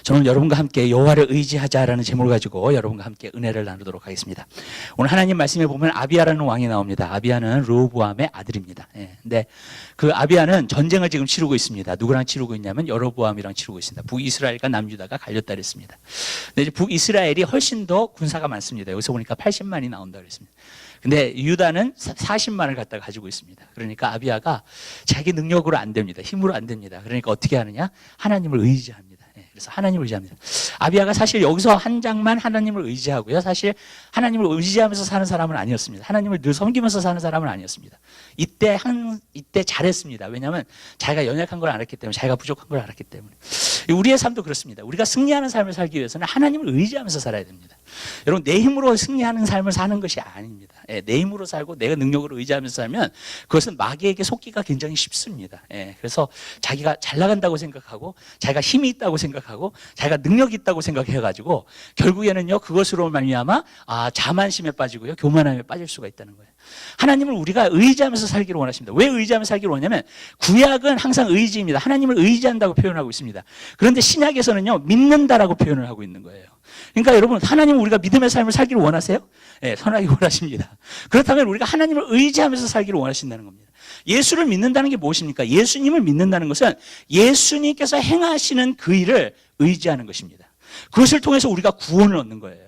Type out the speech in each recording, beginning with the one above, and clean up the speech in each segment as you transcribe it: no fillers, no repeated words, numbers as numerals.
저는 여러분과 함께 여호와를 의지하자라는 제목을 가지고 여러분과 함께 은혜를 나누도록 하겠습니다. 오늘 하나님 말씀에 보면 아비야라는 왕이 나옵니다. 아비야는 르호보암의 아들입니다. 근데 그 아비야는 전쟁을 지금 치르고 있습니다. 누구랑 치르고 있냐면 여로보암이랑 치르고 있습니다. 북이스라엘과 남유다가 갈렸다 그랬습니다. 근데 이제 북이스라엘이 훨씬 더 군사가 많습니다. 여기서 보니까 80만이 나온다 그랬습니다. 근데 유다는 40만을 갖다 가지고 있습니다. 그러니까 아비야가 자기 능력으로 안 됩니다. 힘으로 안 됩니다. 그러니까 어떻게 하느냐? 하나님을 의지합니다. 그래서 하나님을 의지합니다. 아비야가 사실 여기서 한 장만 하나님을 의지하고요. 사실 하나님을 의지하면서 사는 사람은 아니었습니다. 하나님을 늘 섬기면서 사는 사람은 아니었습니다. 이때 잘했습니다. 왜냐하면 자기가 연약한 걸 알았기 때문에, 자기가 부족한 걸 알았기 때문에. 우리의 삶도 그렇습니다. 우리가 승리하는 삶을 살기 위해서는 하나님을 의지하면서 살아야 됩니다. 여러분, 내 힘으로 승리하는 삶을 사는 것이 아닙니다. 내 힘으로 살고 내가 능력으로 의지하면서 살면 그것은 마귀에게 속기가 굉장히 쉽습니다. 그래서 자기가 잘 나간다고 생각하고, 자기가 힘이 있다고 생각하고, 자기가 능력이 있다고 생각해가지고 결국에는요, 그것으로 말미암아 자만심에 빠지고요, 교만함에 빠질 수가 있다는 거예요. 하나님을 우리가 의지하면서 살기를 원하십니다. 왜 의지하면서 살기를 원하냐면, 구약은 항상 의지입니다. 하나님을 의지한다고 표현하고 있습니다. 그런데 신약에서는요, 믿는다라고 표현을 하고 있는 거예요. 그러니까 여러분, 하나님은 우리가 믿음의 삶을 살기를 원하세요? 선하기 원하십니다. 그렇다면 우리가 하나님을 의지하면서 살기를 원하신다는 겁니다. 예수를 믿는다는 게 무엇입니까? 예수님을 믿는다는 것은 예수님께서 행하시는 그 일을 의지하는 것입니다. 그것을 통해서 우리가 구원을 얻는 거예요.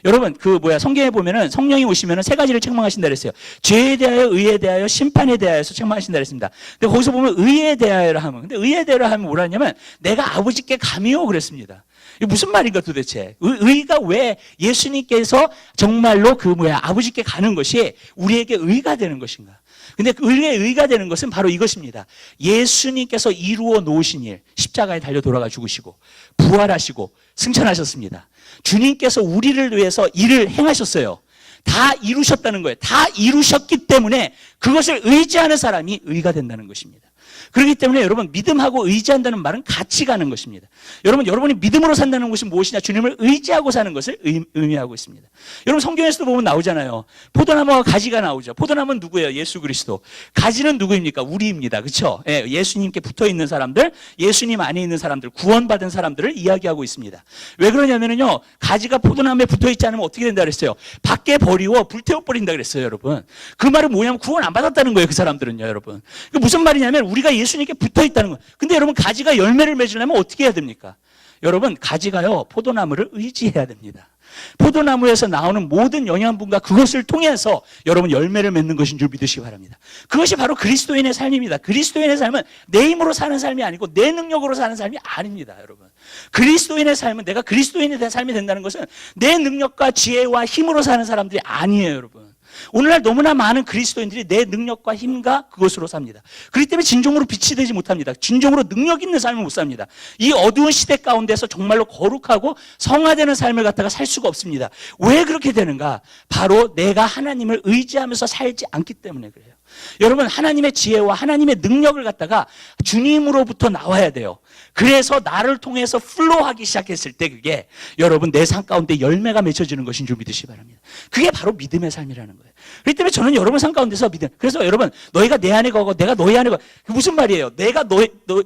여러분, 성경에 보면은 성령이 오시면은 세 가지를 책망하신다 그랬어요. 죄에 대하여, 의에 대하여, 심판에 대하여서 책망하신다 그랬습니다. 근데 거기서 보면 의에 대하여라 하면, 근데 의에 대하여라 하면 뭐라 하냐면, 내가 아버지께 감이요 그랬습니다. 이게 무슨 말인가 도대체? 의가 왜 예수님께서 정말로 아버지께 가는 것이 우리에게 의가 되는 것인가? 근데 우리의 의가 되는 것은 바로 이것입니다. 예수님께서 이루어 놓으신 일, 십자가에 달려 돌아가 죽으시고 부활하시고 승천하셨습니다. 주님께서 우리를 위해서 일을 행하셨어요. 다 이루셨다는 거예요. 다 이루셨기 때문에 그것을 의지하는 사람이 의가 된다는 것입니다. 그렇기 때문에 여러분, 믿음하고 의지한다는 말은 같이 가는 것입니다. 여러분이 믿음으로 산다는 것이 무엇이냐? 주님을 의지하고 사는 것을 의미하고 있습니다. 여러분, 성경에서도 보면 나오잖아요. 포도나무와 가지가 나오죠. 포도나무는 누구예요? 예수 그리스도. 가지는 누구입니까? 우리입니다. 그렇죠? 예수님께 붙어 있는 사람들, 예수님 안에 있는 사람들, 구원받은 사람들을 이야기하고 있습니다. 왜 그러냐면요, 가지가 포도나무에 붙어 있지 않으면 어떻게 된다 그랬어요? 밖에 버리고 불태워 버린다 그랬어요, 여러분. 그 말은 뭐냐면 구원 안 받았다는 거예요, 그 사람들은요, 여러분. 그 무슨 말이냐면 우리가 예수님께 붙어 있다는 거예요. 근데 여러분, 가지가 열매를 맺으려면 어떻게 해야 됩니까? 여러분, 가지가요, 포도나무를 의지해야 됩니다. 포도나무에서 나오는 모든 영양분과 그것을 통해서 여러분 열매를 맺는 것인 줄 믿으시기 바랍니다. 그것이 바로 그리스도인의 삶입니다. 그리스도인의 삶은 내 힘으로 사는 삶이 아니고 내 능력으로 사는 삶이 아닙니다, 여러분. 그리스도인의 삶은, 내가 그리스도인의 삶이 된다는 것은 내 능력과 지혜와 힘으로 사는 사람들이 아니에요, 여러분. 오늘날 너무나 많은 그리스도인들이 내 능력과 힘과 그것으로 삽니다. 그렇기 때문에 진정으로 빛이 되지 못합니다. 진정으로 능력 있는 삶을 못 삽니다. 이 어두운 시대 가운데서 정말로 거룩하고 성화되는 삶을 갖다가 살 수가 없습니다. 왜 그렇게 되는가? 바로 내가 하나님을 의지하면서 살지 않기 때문에 그래요. 여러분, 하나님의 지혜와 하나님의 능력을 갖다가 주님으로부터 나와야 돼요. 그래서 나를 통해서 플로우하기 시작했을 때 그게 여러분 내 삶 가운데 열매가 맺혀지는 것인 줄 믿으시기 바랍니다. 그게 바로 믿음의 삶이라는 거예요. 그렇기 때문에 저는 여러분 삶 가운데서 믿음. 그래서 여러분, 너희가 내 안에 거하고 내가 너희 안에 거하고, 무슨 말이에요?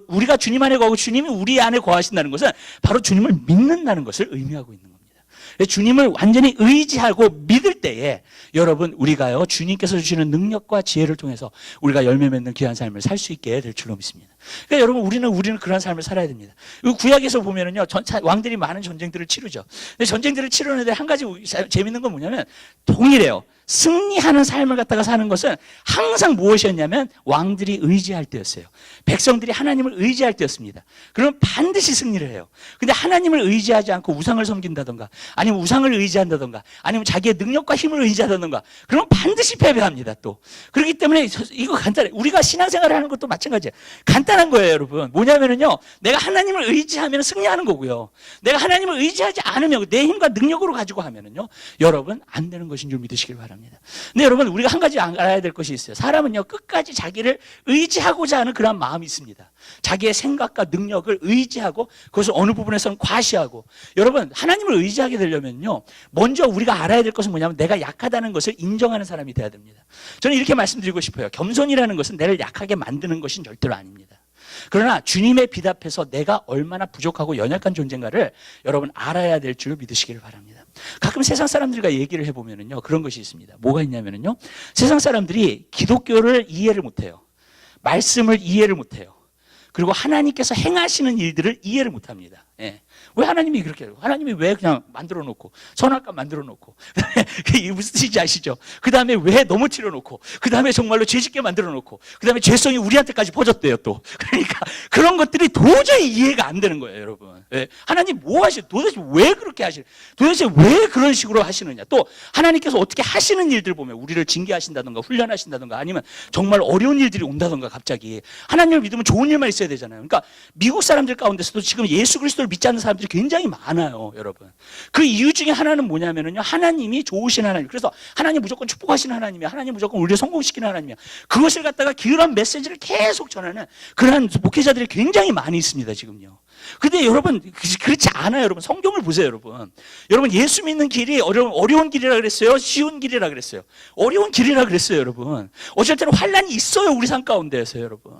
우리가 주님 안에 거하고 주님이 우리 안에 거하신다는 것은 바로 주님을 믿는다는 것을 의미하고 있는 겁니다. 주님을 완전히 의지하고 믿을 때에 여러분, 우리가요, 주님께서 주시는 능력과 지혜를 통해서 우리가 열매 맺는 귀한 삶을 살 수 있게 될 줄로 믿습니다. 그러니까 여러분, 우리는 그런 삶을 살아야 됩니다. 구약에서 보면은요, 왕들이 많은 전쟁들을 치르죠. 근데 전쟁들을 치르는데 한 가지 재밌는 건 뭐냐면 동일해요. 승리하는 삶을 갖다가 사는 것은 항상 무엇이었냐면 왕들이 의지할 때였어요. 백성들이 하나님을 의지할 때였습니다. 그러면 반드시 승리를 해요. 근데 하나님을 의지하지 않고 우상을 섬긴다던가, 아니면 우상을 의지한다던가, 아니면 자기의 능력과 힘을 의지하다던가, 그러면 반드시 패배합니다, 또. 그렇기 때문에 이거 간단해요. 우리가 신앙생활을 하는 것도 마찬가지예요. 간단한 거예요, 여러분. 뭐냐면요, 내가 하나님을 의지하면 승리하는 거고요. 내가 하나님을 의지하지 않으면, 내 힘과 능력으로 가지고 하면은요, 여러분, 안 되는 것인 줄 믿으시길 바랍니다. 근데 여러분, 우리가 한 가지 알아야 될 것이 있어요. 사람은요, 끝까지 자기를 의지하고자 하는 그런 마음이 있습니다. 자기의 생각과 능력을 의지하고 그것을 어느 부분에서는 과시하고. 여러분, 하나님을 의지하게 되려면요, 먼저 우리가 알아야 될 것은 뭐냐면 내가 약하다는 것을 인정하는 사람이 돼야 됩니다. 저는 이렇게 말씀드리고 싶어요. 겸손이라는 것은 나를 약하게 만드는 것은 절대로 아닙니다. 그러나 주님의 빛 앞에서 내가 얼마나 부족하고 연약한 존재인가를 여러분 알아야 될 줄 믿으시기를 바랍니다. 가끔 세상 사람들과 얘기를 해보면요, 그런 것이 있습니다. 뭐가 있냐면요, 세상 사람들이 기독교를 이해를 못해요. 말씀을 이해를 못해요. 그리고 하나님께서 행하시는 일들을 이해를 못합니다. 예. 왜 하나님이 그렇게 해요? 하나님이 왜 그냥 만들어 놓고 선악과 만들어 놓고 그게 무슨 뜻인지 아시죠? 그 다음에 왜 넘어뜨려 놓고 그 다음에 정말로 죄짓게 만들어 놓고 그 다음에 죄성이 우리한테까지 퍼졌대요 또. 그러니까 그런 것들이 도저히 이해가 안 되는 거예요, 여러분. 예. 하나님 뭐 하시? 도대체 왜 그렇게 하시? 도대체 왜 그런 식으로 하시느냐? 또 하나님께서 어떻게 하시는 일들 보면 우리를 징계하신다든가 훈련하신다든가 아니면 정말 어려운 일들이 온다든가 갑자기 하나님을 믿으면 좋은 일만 있어야 되잖아요. 그러니까 미국 사람들 가운데서도 지금 예수 그리스도를 믿지 않는 사람들이 굉장히 많아요, 여러분. 그 이유 중에 하나는 뭐냐면요, 하나님이 좋으신 하나님. 그래서 하나님 무조건 축복하시는 하나님이야. 하나님 무조건 우리를 성공시키는 하나님이야. 그것을 갖다가 그런 메시지를 계속 전하는 그러한 목회자들이 굉장히 많이 있습니다, 지금요. 근데 여러분, 그렇지 않아요, 여러분. 성경을 보세요, 여러분. 여러분, 예수 믿는 길이 어려운 길이라 그랬어요? 쉬운 길이라 그랬어요? 어려운 길이라 그랬어요, 여러분. 어쩔 때는 환란이 있어요, 우리 삶 가운데에서, 여러분.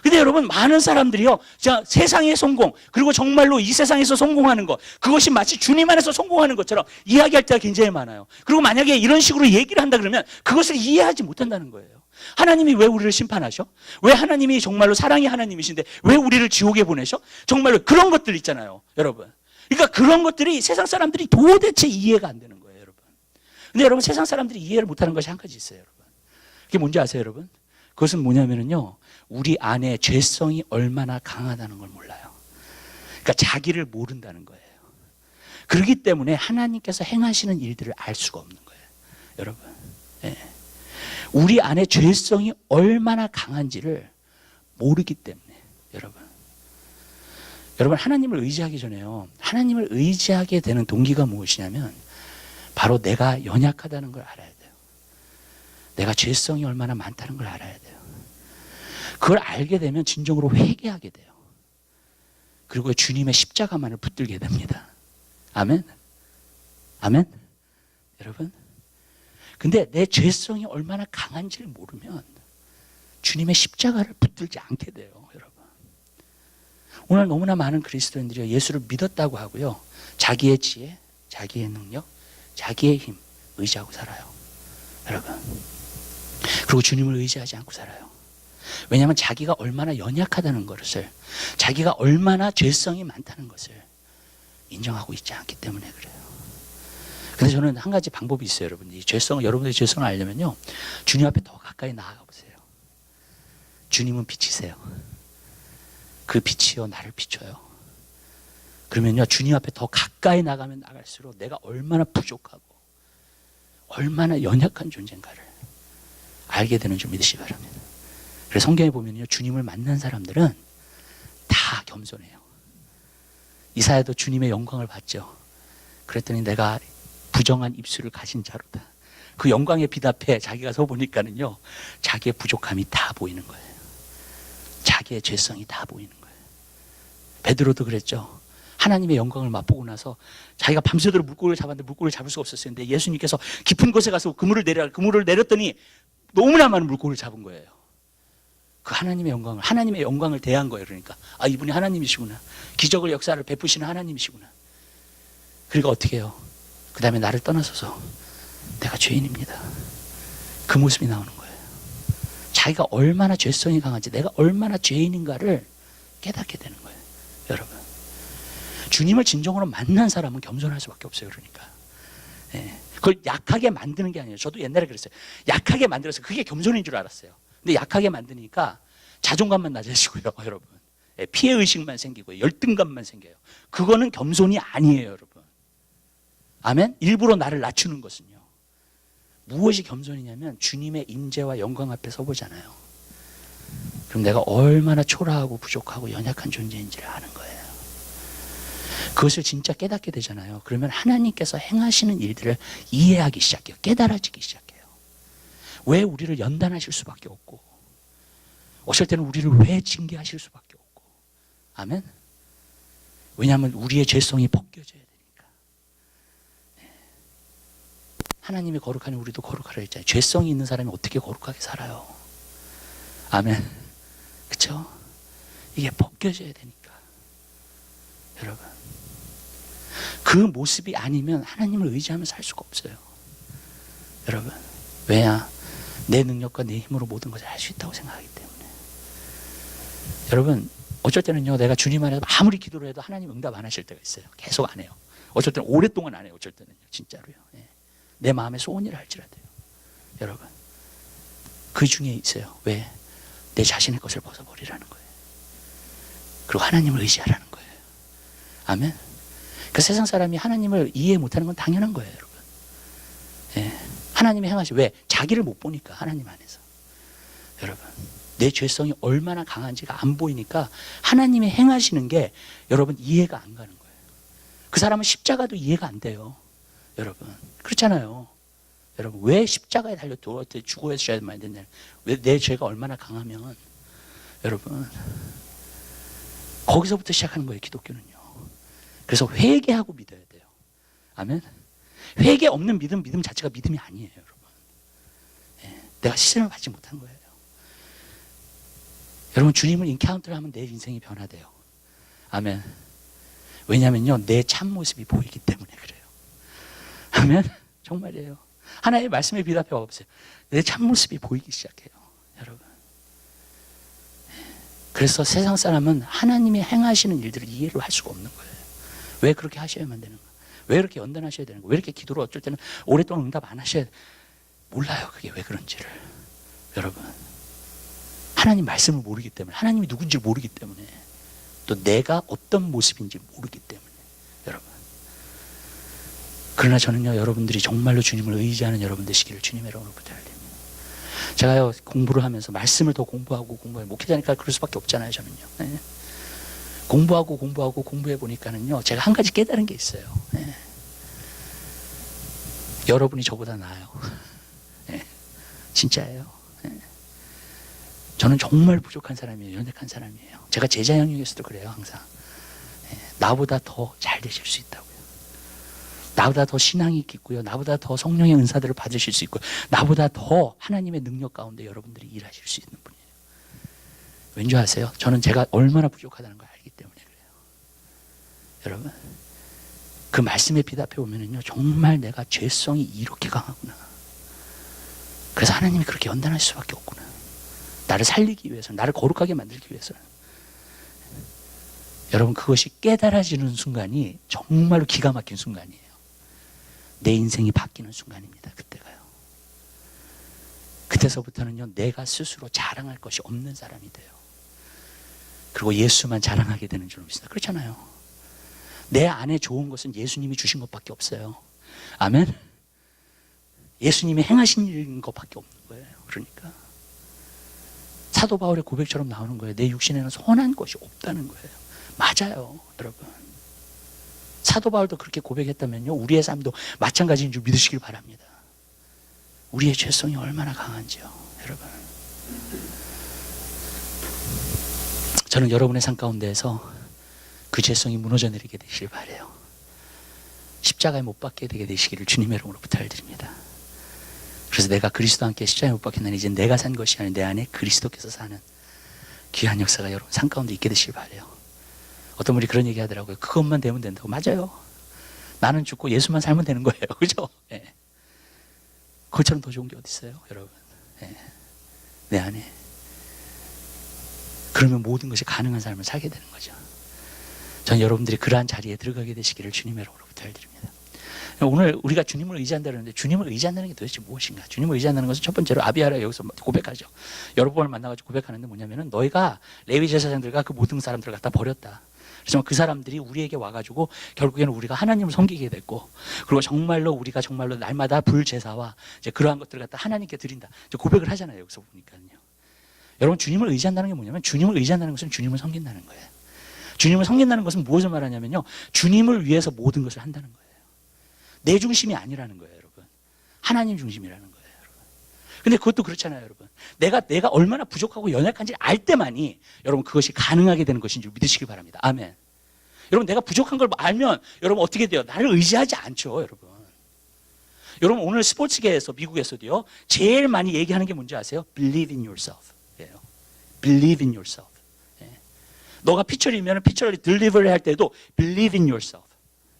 근데 여러분, 많은 사람들이요, 자, 세상의 성공, 그리고 정말로 이 세상에서 성공하는 것, 그것이 마치 주님 안에서 성공하는 것처럼 이야기할 때가 굉장히 많아요. 그리고 만약에 이런 식으로 얘기를 한다 그러면 그것을 이해하지 못한다는 거예요. 하나님이 왜 우리를 심판하셔? 왜 하나님이 정말로 사랑의 하나님이신데 왜 우리를 지옥에 보내셔? 정말로 그런 것들 있잖아요, 여러분. 그러니까 그런 것들이 세상 사람들이 도대체 이해가 안 되는 거예요, 여러분. 근데 여러분, 세상 사람들이 이해를 못하는 것이 한 가지 있어요, 여러분. 그게 뭔지 아세요, 여러분? 그것은 뭐냐면요, 우리 안에 죄성이 얼마나 강하다는 걸 몰라요. 그러니까 자기를 모른다는 거예요. 그렇기 때문에 하나님께서 행하시는 일들을 알 수가 없는 거예요, 여러분. 예. 우리 안에 죄성이 얼마나 강한지를 모르기 때문에, 여러분 하나님을 의지하기 전에요, 하나님을 의지하게 되는 동기가 무엇이냐면 바로 내가 연약하다는 걸 알아야 돼요. 내가 죄성이 얼마나 많다는 걸 알아야 돼요. 그걸 알게 되면 진정으로 회개하게 돼요. 그리고 주님의 십자가만을 붙들게 됩니다. 아멘? 아멘? 여러분? 근데 내 죄성이 얼마나 강한지를 모르면 주님의 십자가를 붙들지 않게 돼요, 여러분. 오늘 너무나 많은 그리스도인들이 예수를 믿었다고 하고요, 자기의 지혜, 자기의 능력, 자기의 힘 의지하고 살아요, 여러분. 그리고 주님을 의지하지 않고 살아요. 왜냐하면 자기가 얼마나 연약하다는 것을, 자기가 얼마나 죄성이 많다는 것을 인정하고 있지 않기 때문에 그래요. 근데 저는 한 가지 방법이 있어요, 여러분. 이 죄성을, 여러분들의 죄성을 알려면요, 주님 앞에 더 가까이 나아가 보세요. 주님은 빛이세요. 그 빛이요, 나를 비춰요. 그러면요, 주님 앞에 더 가까이 나가면 나갈수록 내가 얼마나 부족하고 얼마나 연약한 존재인가를 알게 되는 줄 믿으시기 바랍니다. 그래서 성경에 보면요, 주님을 만난 사람들은 다 겸손해요. 이사야도 주님의 영광을 봤죠. 그랬더니 내가 부정한 입술을 가진 자로다. 그 영광의 빛 앞에 자기가 서 보니까는요, 자기의 부족함이 다 보이는 거예요. 자기의 죄성이 다 보이는 거예요. 베드로도 그랬죠. 하나님의 영광을 맛보고 나서 자기가 밤새도록 물고기를 잡았는데 물고기를 잡을 수가 없었어요. 근데 예수님께서 깊은 곳에 가서 그물을 내렸더니 너무나 많은 물고기를 잡은 거예요. 그 하나님의 영광을 대한 거예요. 그러니까 아, 이분이 하나님이시구나. 기적을, 역사를 베푸시는 하나님이시구나. 그리고 어떻게 해요? 그 다음에 나를 떠나서서 내가 죄인입니다. 그 모습이 나오는 거예요. 자기가 얼마나 죄성이 강한지, 내가 얼마나 죄인인가를 깨닫게 되는 거예요, 여러분. 주님을 진정으로 만난 사람은 겸손할 수밖에 없어요. 그러니까 그걸 약하게 만드는 게 아니에요. 저도 옛날에 그랬어요. 약하게 만들어서 그게 겸손인 줄 알았어요. 근데 약하게 만드니까 자존감만 낮아지고요, 여러분. 피해의식만 생기고 열등감만 생겨요. 그거는 겸손이 아니에요, 여러분. 아멘? 일부러 나를 낮추는 것은요. 무엇이 겸손이냐면 주님의 임재와 영광 앞에 서보잖아요. 그럼 내가 얼마나 초라하고 부족하고 연약한 존재인지를 아는 거예요. 그것을 진짜 깨닫게 되잖아요. 그러면 하나님께서 행하시는 일들을 이해하기 시작해요. 깨달아지기 시작해요. 왜 우리를 연단하실 수밖에 없고, 어쩔 때는 우리를 왜 징계하실 수밖에 없고. 아멘? 왜냐하면 우리의 죄성이 벗겨져야 되니까. 하나님이 거룩하니 우리도 거룩하라 했잖아요. 죄성이 있는 사람이 어떻게 거룩하게 살아요? 아멘. 그렇죠? 이게 벗겨져야 되니까. 여러분, 그 모습이 아니면 하나님을 의지하며 살 수가 없어요. 여러분, 왜냐? 내 능력과 내 힘으로 모든 것을 할 수 있다고 생각하기 때문에. 여러분, 어쩔 때는요, 내가 주님 안에서 아무리 기도를 해도 하나님 응답 안 하실 때가 있어요. 계속 안 해요. 어쩔 때는 오랫동안 안 해요. 어쩔 때는요, 진짜로요. 예. 내 마음에 소원이라 할지라도요. 여러분, 그 중에 있어요. 왜? 내 자신의 것을 벗어버리라는 거예요. 그리고 하나님을 의지하라는 거예요. 아멘. 그 세상 사람이 하나님을 이해 못하는 건 당연한 거예요, 여러분. 예. 하나님이 행하시, 왜? 자기를 못 보니까, 하나님 안에서. 여러분, 내 죄성이 얼마나 강한지가 안 보이니까 하나님이 행하시는 게 여러분 이해가 안 가는 거예요. 그 사람은 십자가도 이해가 안 돼요. 여러분, 그렇잖아요. 여러분, 왜 십자가에 달려 죽어야 되냐? 왜 내 죄가 얼마나 강하면, 여러분, 거기서부터 시작하는 거예요, 기독교는요. 그래서 회개하고 믿어야 돼요. 아멘. 회개 없는 믿음 자체가 믿음이 아니에요, 여러분. 예, 내가 시험을 받지 못한 거예요. 여러분, 주님을 인카운트를 하면 내 인생이 변화돼요. 아멘. 왜냐면요, 내 참모습이 보이기 때문에 그래요. 아멘. 정말이에요. 하나님의 말씀에 비답해 와보세요. 내 참모습이 보이기 시작해요, 여러분. 그래서 세상 사람은 하나님이 행하시는 일들을 이해를 할 수가 없는 거예요. 왜 그렇게 하셔야만 되는 거예요? 왜 이렇게 연단하셔야 되는 거예요? 왜 이렇게 기도를 어쩔 때는 오랫동안 응답 안 하셔야 몰라요, 그게 왜 그런지를. 여러분, 하나님 말씀을 모르기 때문에, 하나님이 누군지 모르기 때문에, 또 내가 어떤 모습인지 모르기 때문에. 여러분, 그러나 저는요, 여러분들이 정말로 주님을 의지하는 여러분 되시기를 주님의 이름으로 부탁드립니다. 제가요, 공부를 하면서 말씀을 더 공부하고 목회자니까 그럴 수밖에 없잖아요, 저는요. 네. 공부하고 공부해 보니까는요, 제가 한 가지 깨달은 게 있어요. 네. 여러분이 저보다 나아요. 네. 진짜예요. 네. 저는 정말 부족한 사람이에요. 연약한 사람이에요. 제가 제자 영역에서도 그래요, 항상. 네. 나보다 더 잘 되실 수 있다고요. 나보다 더 신앙이 깊고요. 나보다 더 성령의 은사들을 받으실 수 있고요. 나보다 더 하나님의 능력 가운데 여러분들이 일하실 수 있는 분이에요. 왠지 아세요? 저는 제가 얼마나 부족하다는 걸 알기 때문에 그래요. 여러분, 그 말씀에 비답해 보면은요, 정말 내가 죄성이 이렇게 강하구나. 그래서 하나님이 그렇게 연단하실 수밖에 없구나. 나를 살리기 위해서, 나를 거룩하게 만들기 위해서. 여러분, 그것이 깨달아지는 순간이 정말로 기가 막힌 순간이에요. 내 인생이 바뀌는 순간입니다. 그때가요. 그때서부터는요, 내가 스스로 자랑할 것이 없는 사람이 돼요. 그리고 예수만 자랑하게 되는 줄 믿습니다. 그렇잖아요. 내 안에 좋은 것은 예수님이 주신 것밖에 없어요. 아멘. 예수님이 행하신 일인 것밖에 없는 거예요. 그러니까 사도 바울의 고백처럼 나오는 거예요. 내 육신에는 선한 것이 없다는 거예요. 맞아요, 여러분. 사도 바울도 그렇게 고백했다면요, 우리의 삶도 마찬가지인 줄 믿으시길 바랍니다. 우리의 죄성이 얼마나 강한지요, 여러분. 저는 여러분의 삶 가운데에서 그 죄성이 무너져 내리게 되시길 바라요. 십자가에 못 박게 되게 되시기를 주님의 이름으로 부탁드립니다. 그래서 내가 그리스도와 함께 십자가에 못 박혔나니 이제 내가 산 것이 아니라 내 안에 그리스도께서 사는 귀한 역사가 여러분 삶 가운데 있게 되시길 바라요. 어떤 분이 그런 얘기 하더라고요. 그것만 되면 된다고. 맞아요. 나는 죽고 예수만 살면 되는 거예요. 그죠? 예. 그것처럼 더 좋은 게 어디 있어요, 여러분? 예. 내 안에. 그러면 모든 것이 가능한 삶을 살게 되는 거죠. 전 여러분들이 그러한 자리에 들어가게 되시기를 주님의 이름으로 부탁드립니다. 오늘 우리가 주님을 의지한다는데 주님을 의지한다는 게 도대체 무엇인가? 주님을 의지한다는 것은 첫 번째로 아비아라 여기서 고백하죠. 여러 번을 만나가지고 고백하는데 뭐냐면은 너희가 레위 제사장들과 그 모든 사람들을 갖다 버렸다. 그렇지만 그 사람들이 우리에게 와가지고 결국에는 우리가 하나님을 섬기게 됐고, 그리고 정말로 우리가 정말로 날마다 불제사와 이제 그러한 것들을 갖다 하나님께 드린다. 이제 고백을 하잖아요. 여기서 보니까요. 여러분, 주님을 의지한다는 게 뭐냐면 주님을 의지한다는 것은 주님을 섬긴다는 거예요. 주님을 섬긴다는 것은 무엇을 말하냐면요, 주님을 위해서 모든 것을 한다는 거예요. 내 중심이 아니라는 거예요, 여러분. 하나님 중심이라는 거예요, 여러분. 근데 그것도 그렇잖아요, 여러분. 내가 얼마나 부족하고 연약한지 알 때만이 여러분 그것이 가능하게 되는 것인 줄 믿으시길 바랍니다. 아멘. 여러분, 내가 부족한 걸 알면 여러분 어떻게 돼요? 나를 의지하지 않죠, 여러분. 여러분, 오늘 스포츠계에서 미국에서도요, 제일 많이 얘기하는 게 뭔지 아세요? Believe in yourself. 예요. Believe in yourself. 예. 너가 피처리면 피처리 딜리버리 할 때도 believe in yourself.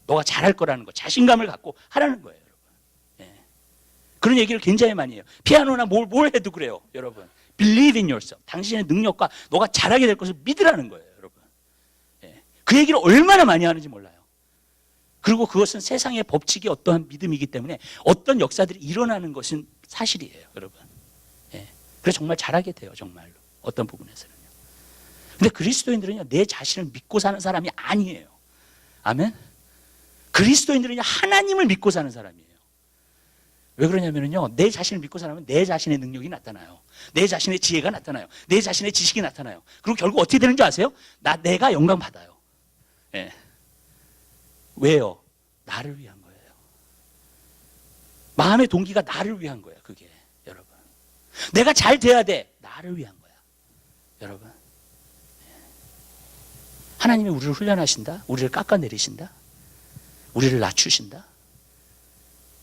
너가 잘할 거라는 거, 자신감을 갖고 하라는 거예요, 여러분. 예. 그런 얘기를 굉장히 많이 해요. 피아노나 뭘 해도 그래요, 여러분. Believe in yourself. 당신의 능력과 너가 잘하게 될 것을 믿으라는 거예요, 여러분. 예. 그 얘기를 얼마나 많이 하는지 몰라요. 그리고 그것은 세상의 법칙이 어떠한 믿음이기 때문에 어떤 역사들이 일어나는 것은 사실이에요, 여러분. 예. 그래서 정말 잘하게 돼요, 정말로. 어떤 부분에서는요. 근데 그리스도인들은요, 내 자신을 믿고 사는 사람이 아니에요. 아멘? 그리스도인들은요, 하나님을 믿고 사는 사람이에요. 왜 그러냐면요, 내 자신을 믿고 살면 내 자신의 능력이 나타나요. 내 자신의 지혜가 나타나요. 내 자신의 지식이 나타나요. 그리고 결국 어떻게 되는 줄 아세요? 내가 영광 받아요. 예. 왜요? 나를 위한 거예요. 마음의 동기가 나를 위한 거예요, 그게. 여러분. 내가 잘 돼야 돼. 나를 위한 거야. 여러분. 하나님이 우리를 훈련하신다? 우리를 깎아내리신다? 우리를 낮추신다?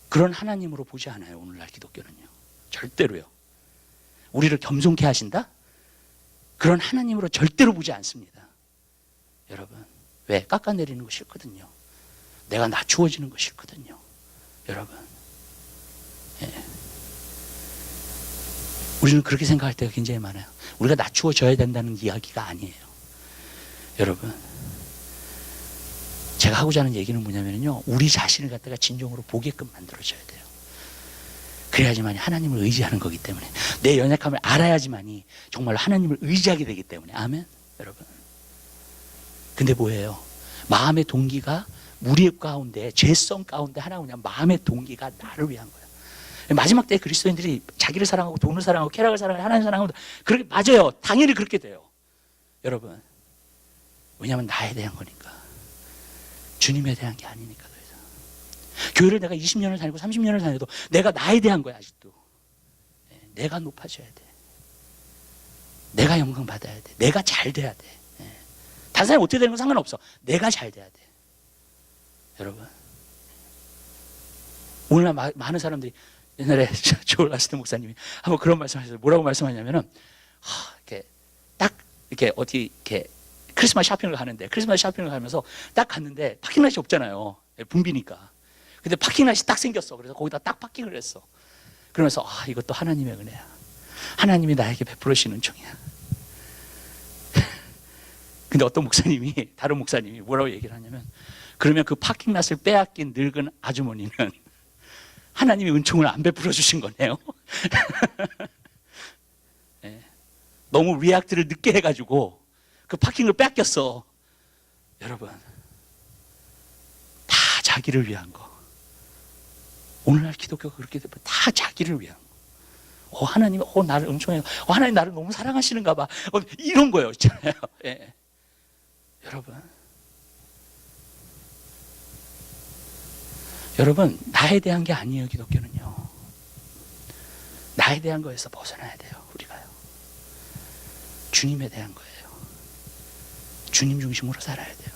그런 하나님으로 보지 않아요, 오늘날 기독교는요. 절대로요. 우리를 겸손케 하신다? 그런 하나님으로 절대로 보지 않습니다. 여러분, 왜? 깎아내리는 거 싫거든요. 내가 낮추어지는 거 싫거든요. 여러분. 예. 우리는 그렇게 생각할 때가 굉장히 많아요. 우리가 낮추어져야 된다는 이야기가 아니에요. 여러분, 제가 하고자 하는 얘기는 뭐냐면요, 우리 자신을 갖다가 진정으로 보게끔 만들어줘야 돼요. 그래야지만 하나님을 의지하는 거기 때문에, 내 연약함을 알아야지만이 정말 하나님을 의지하게 되기 때문에. 아멘. 여러분. 근데 뭐예요? 마음의 동기가 우리 가운데, 죄성 가운데 하나 뭐냐, 마음의 동기가 나를 위한 거예요. 마지막 때 그리스도인들이 자기를 사랑하고 돈을 사랑하고 쾌락을 사랑하고 하나님을 사랑하고, 그렇게 맞아요. 당연히 그렇게 돼요. 여러분. 왜냐하면 나에 대한 거니까. 주님에 대한 게 아니니까. 그래서 교회를 내가 20년을 다니고 30년을 다녀도 내가 나에 대한 거야, 아직도. 내가 높아져야 돼. 내가 영광 받아야 돼. 내가 잘 돼야 돼. 다른 사람이 어떻게 되는 건 상관없어. 내가 잘 돼야 돼. 여러분, 오늘날 많은 사람들이, 옛날에 조엘 라스트 목사님이 한번 그런 말씀하셨어요. 뭐라고 말씀하냐면은, 이렇게 딱 이렇게 어디 이렇게 크리스마스 쇼핑을 가는데, 크리스마스 쇼핑을 가면서 딱 갔는데 파킹랏이 없잖아요. 붐비니까. 근데 파킹랏이 딱 생겼어. 그래서 거기다 딱 파킹을 했어. 그러면서 이것도 하나님의 은혜야. 하나님이 나에게 베풀으시는 은총이야. 근데 어떤 목사님이, 다른 목사님이 뭐라고 얘기를 하냐면, 그러면 그 파킹랏을 빼앗긴 늙은 아주머니는 하나님이 은총을 안 베풀어 주신 거네요. 네. 너무 리액트를 늦게 해가지고 그 파킹을 뺏겼어. 여러분, 다 자기를 위한 거. 오늘날 기독교가 그렇게 되면 다 자기를 위한 거. 하나님, 나를 은총해. 하나님 나를 너무 사랑하시는가 봐. 이런 거예요, 있잖아요. 예. 여러분, 나에 대한 게 아니에요, 기독교는요. 나에 대한 거에서 벗어나야 돼요, 우리가요. 주님에 대한 거예요. 주님 중심으로 살아야 돼요.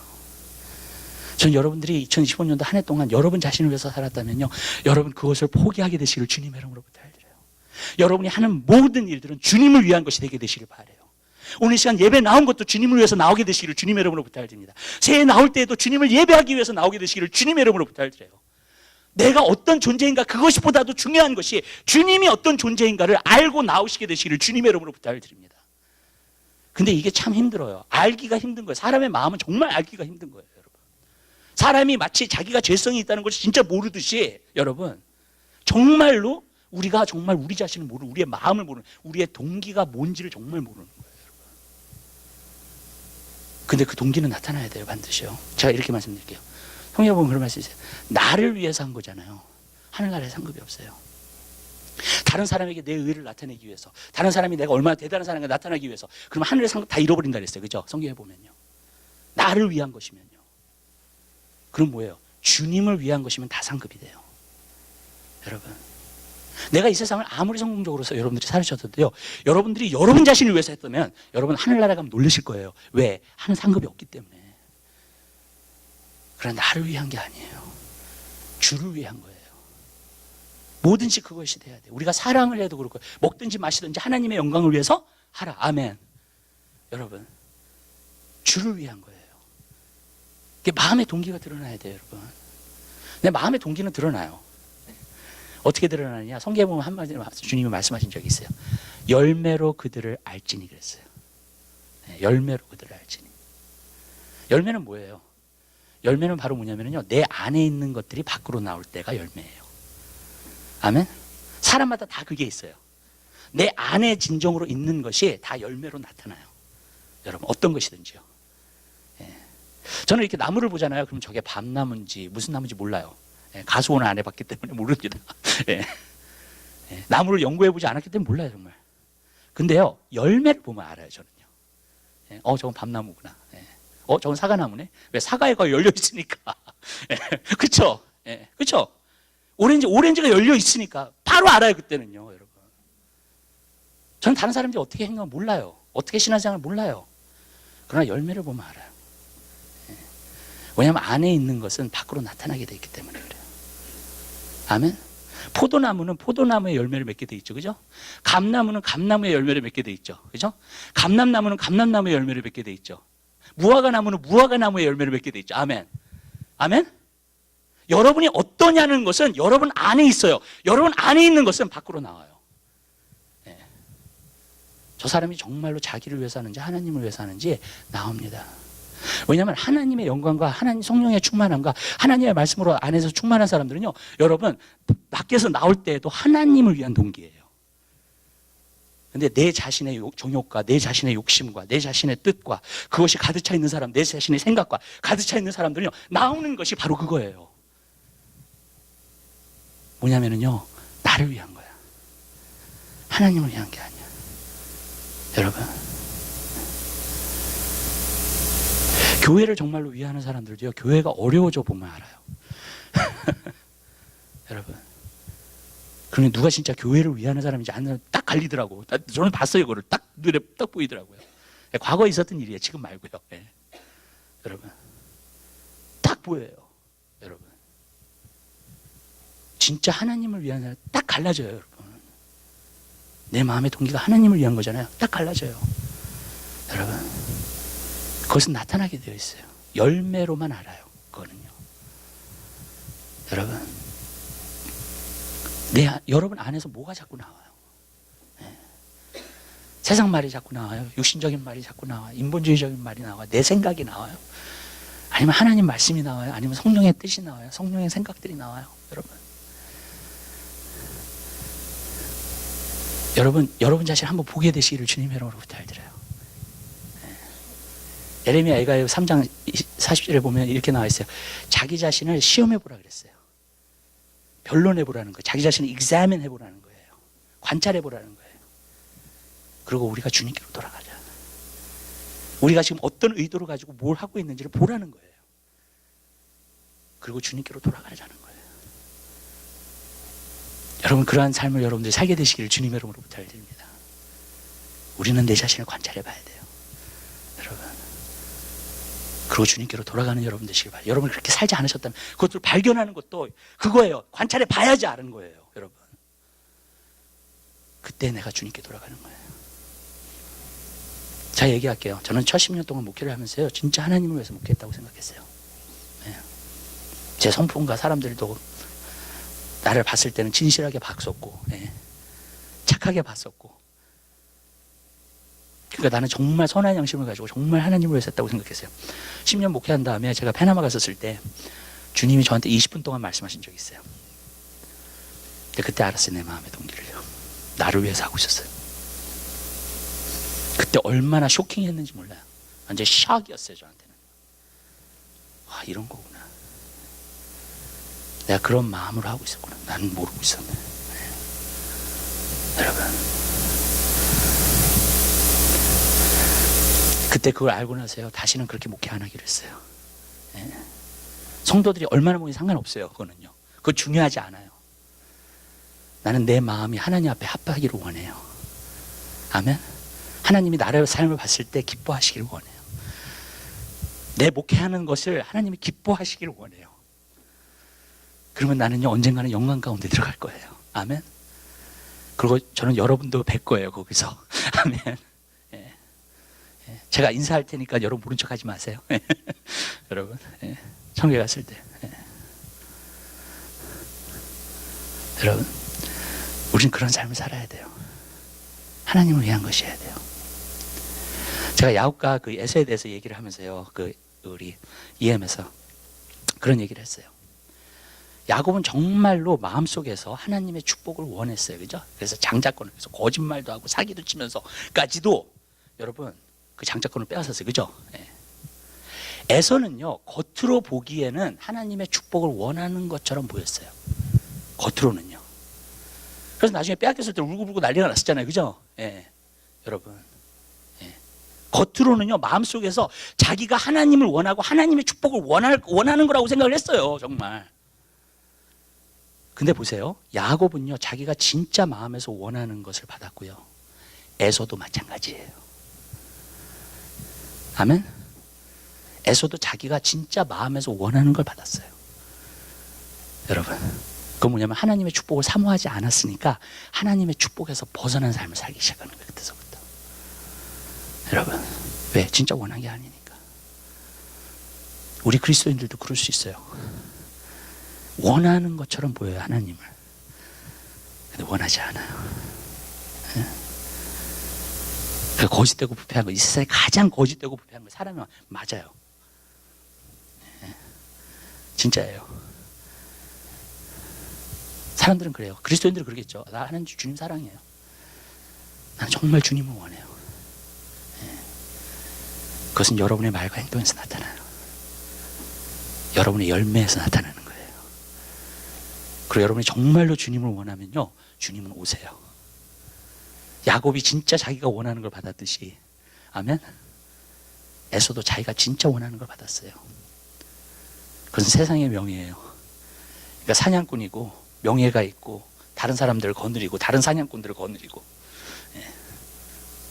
전 여러분들이 2025년도 한 해 동안 여러분 자신을 위해서 살았다면요, 여러분 그것을 포기하게 되시기를 주님의 이름으로 부탁드려요. 여러분이 하는 모든 일들은 주님을 위한 것이 되게 되시길 바라요. 오늘 시간 예배 나온 것도 주님을 위해서 나오게 되시기를 주님의 이름으로 부탁드립니다. 새해 나올 때에도 주님을 예배하기 위해서 나오게 되시기를 주님의 이름으로 부탁드려요. 내가 어떤 존재인가, 그것보다도 중요한 것이 주님이 어떤 존재인가를 알고 나오시게 되시기를 주님의 이름으로 부탁드립니다. 근데 이게 참 힘들어요. 알기가 힘든 거예요. 사람의 마음은 정말 알기가 힘든 거예요, 여러분. 사람이 마치 자기가 죄성이 있다는 것을 진짜 모르듯이, 여러분, 정말로 우리가 정말 우리 자신을 모르는, 우리의 마음을 모르는, 우리의 동기가 뭔지를 정말 모르는 거예요, 여러분. 근데 그 동기는 나타나야 돼요, 반드시요. 제가 이렇게 말씀드릴게요. 성경 보면 그런 말씀 있어요. 나를 위해서 한 거잖아요. 하늘나라에 상급이 없어요. 다른 사람에게 내 의를 나타내기 위해서, 다른 사람이 내가 얼마나 대단한 사람인가 나타나기 위해서, 그러면 하늘의 상급 다 잃어버린다 그랬어요. 그죠? 성경에 보면요. 나를 위한 것이면요. 그럼 뭐예요? 주님을 위한 것이면 다 상급이 돼요. 여러분, 내가 이 세상을 아무리 성공적으로 여러분들이 살으셔도요, 여러분들이 여러분 자신을 위해서 했다면 여러분 하늘나라 가면 놀라실 거예요. 왜? 하는 상급이 없기 때문에. 그러나 나를 위한 게 아니에요. 주를 위한 거예요. 뭐든지 그것이 돼야 돼요. 우리가 사랑을 해도 그렇고, 먹든지 마시든지 하나님의 영광을 위해서 하라. 아멘. 여러분, 주를 위한 거예요. 이게 마음의 동기가 드러나야 돼요, 여러분. 내 마음의 동기는 드러나요. 어떻게 드러나느냐? 성경에 보면 한마디 주님이 말씀하신 적이 있어요. 열매로 그들을 알지니 그랬어요. 열매로 그들을 알지니. 열매는 뭐예요? 열매는 바로 뭐냐면요, 내 안에 있는 것들이 밖으로 나올 때가 열매예요. 아멘? 사람마다 다 그게 있어요. 내 안에 진정으로 있는 것이 다 열매로 나타나요. 여러분, 어떤 것이든지요. 저는 이렇게 나무를 보잖아요. 그럼 저게 밤나무인지 무슨 나무인지 몰라요. 가수원을 안 해봤기 때문에 모릅니다. 나무를 연구해보지 않았기 때문에 몰라요, 정말. 근데요, 열매를 보면 알아요, 저는요. 저건 밤나무구나. 저건 사과나무네. 왜? 사과가 열려 있으니까. 그쵸? 그쵸? 오렌지가 열려 있으니까 바로 알아요, 그때는요, 여러분. 저는 다른 사람들이 어떻게 행동을 몰라요. 어떻게 신앙생활을 몰라요. 그러나 열매를 보면 알아요. 왜냐하면 안에 있는 것은 밖으로 나타나게 돼 있기 때문에 그래요. 아멘? 포도나무는 포도나무의 열매를 맺게 돼 있죠. 그죠? 감나무는 감나무의 열매를 맺게 돼 있죠. 그죠? 감람나무는 감람나무의 열매를 맺게 돼 있죠. 무화과나무는 무화과나무의 열매를 맺게 돼 있죠. 아멘. 아멘? 여러분이 어떠냐는 것은 여러분 안에 있어요. 여러분 안에 있는 것은 밖으로 나와요. 저 사람이 정말로 자기를 위해서 하는지 하나님을 위해서 하는지 나옵니다. 왜냐하면 하나님의 영광과 하나님 성령의 충만함과 하나님의 말씀으로 안에서 충만한 사람들은요, 여러분 밖에서 나올 때에도 하나님을 위한 동기예요. 근데 내 자신의 정욕과 내 자신의 욕심과 내 자신의 뜻과 그것이 가득 차 있는 사람, 내 자신의 생각과 가득 차 있는 사람들은요, 나오는 것이 바로 그거예요. 뭐냐면요, 나를 위한 거야. 하나님을 위한 게 아니야. 여러분, 교회를 정말로 위하는 사람들도요, 교회가 어려워져 보면 알아요. 여러분, 그러면 누가 진짜 교회를 위하는 사람인지 안 사람 딱 갈리더라고. 저는 봤어요, 그거를. 딱 눈에 딱 보이더라고요. 과거에 있었던 일이에요, 지금 말고요. 여러분, 딱 보여요. 여러분, 진짜 하나님을 위한 사람 딱 갈라져요, 여러분. 내 마음의 동기가 하나님을 위한 거잖아요. 딱 갈라져요. 여러분, 그것은 나타나게 되어 있어요. 열매로만 알아요, 그거는요. 여러분, 여러분 안에서 뭐가 자꾸 나와요? 세상 말이 자꾸 나와요. 육신적인 말이 자꾸 나와요. 인본주의적인 말이 나와요. 내 생각이 나와요. 아니면 하나님 말씀이 나와요. 아니면 성령의 뜻이 나와요. 성령의 생각들이 나와요. 여러분 자신 한번 보게 되시기를 주님의 이름으로 부탁드려요. 예레미야 애가요 3장 40절에 보면 이렇게 나와 있어요. 자기 자신을 시험해 보라 그랬어요. 변론해 보라는 거예요. 자기 자신을 examine 해 보라는 거예요. 관찰해 보라는 거예요. 그리고 우리가 주님께로 돌아가자. 우리가 지금 어떤 의도를 가지고 뭘 하고 있는지를 보라는 거예요. 그리고 주님께로 돌아가자는 거예요. 여러분, 그러한 삶을 여러분들이 살게 되시기를 주님의 이름으로 부탁드립니다. 우리는 내 자신을 관찰해 봐야 돼요, 여러분. 그리고 주님께로 돌아가는 여러분 되시길 바라요. 여러분 그렇게 살지 않으셨다면 그것을 발견하는 것도 그거예요. 관찰해 봐야지 아는 거예요, 여러분. 그때 내가 주님께 돌아가는 거예요. 자, 얘기할게요. 저는 첫 10년 동안 목회를 하면서요, 진짜 하나님을 위해서 목회했다고 생각했어요. 제 성품과 사람들도 나를 봤을 때는 진실하게 봤었고, 착하게 봤었고, 그러니까 나는 정말 선한 양심을 가지고 정말 하나님을 위해서 했다고 생각했어요. 10년 목회한 다음에 제가 페나마 갔었을 때 주님이 저한테 20분 동안 말씀하신 적이 있어요. 근데 그때 알았어요, 내 마음의 동기를요. 나를 위해서 하고 있었어요. 그때 얼마나 쇼킹했는지 몰라요. 완전 샥이었어요, 저한테는. 와, 이런 거구나. 내가 그런 마음으로 하고 있었구나. 나는 모르고 있었네. 여러분, 그때 그걸 알고 나서요, 다시는 그렇게 목회 안 하기로 했어요. 성도들이 얼마나 보니 상관없어요, 그거는요. 그거 중요하지 않아요. 나는 내 마음이 하나님 앞에 합하기를 원해요. 아멘? 하나님이 나의 삶을 봤을 때 기뻐하시기를 원해요. 내 목회하는 것을 하나님이 기뻐하시기를 원해요. 그러면 나는요, 언젠가는 영광 가운데 들어갈 거예요. 아멘? 그리고 저는 여러분도 뵐 거예요, 거기서. 아멘? 제가 인사할 테니까 여러분 모른 척 하지 마세요. 여러분, 천국에 갔을 때. 여러분, 우린 그런 삶을 살아야 돼요. 하나님을 위한 것이어야 돼요. 제가 야곱과 그 에서에 대해서 얘기를 하면서요, 우리 EM에서 그런 얘기를 했어요. 야곱은 정말로 마음속에서 하나님의 축복을 원했어요. 그죠? 그래서 장자권을 해서 거짓말도 하고 사기도 치면서까지도 여러분 그 장자권을 빼앗았어요. 그죠? 에서는요, 겉으로 보기에는 하나님의 축복을 원하는 것처럼 보였어요. 겉으로는요. 그래서 나중에 빼앗겼을 때 울고불고 난리가 났었잖아요. 그죠? 여러분. 겉으로는요, 마음속에서 자기가 하나님을 원하고 하나님의 축복을 원하는 거라고 생각을 했어요. 정말. 근데 보세요. 야곱은요, 자기가 진짜 마음에서 원하는 것을 받았고요. 에서도 마찬가지예요. 아멘? 에서도 자기가 진짜 마음에서 원하는 걸 받았어요. 여러분, 그건 뭐냐면 하나님의 축복을 사모하지 않았으니까 하나님의 축복에서 벗어난 삶을 살기 시작하는 거예요. 그때서부터. 여러분, 왜? 진짜 원한 게 아니니까. 우리 그리스도인들도 그럴 수 있어요. 원하는 것처럼 보여요, 하나님을. 근데 원하지 않아요. 그 거짓되고 부패한 거, 이 세상에 가장 거짓되고 부패한 거 사람이 맞아요. 진짜예요. 사람들은 그래요. 그리스도인들은 그러겠죠. 나 하나님 주님 사랑해요. 나는 정말 주님을 원해요. 그것은 여러분의 말과 행동에서 나타나요. 여러분의 열매에서 나타나는 거예요. 그리고 여러분이 정말로 주님을 원하면요, 주님은 오세요. 야곱이 진짜 자기가 원하는 걸 받았듯이, 아멘? 에서도 자기가 진짜 원하는 걸 받았어요. 그것은 세상의 명예예요. 그러니까 사냥꾼이고 명예가 있고 다른 사람들을 거느리고 다른 사냥꾼들을 거느리고,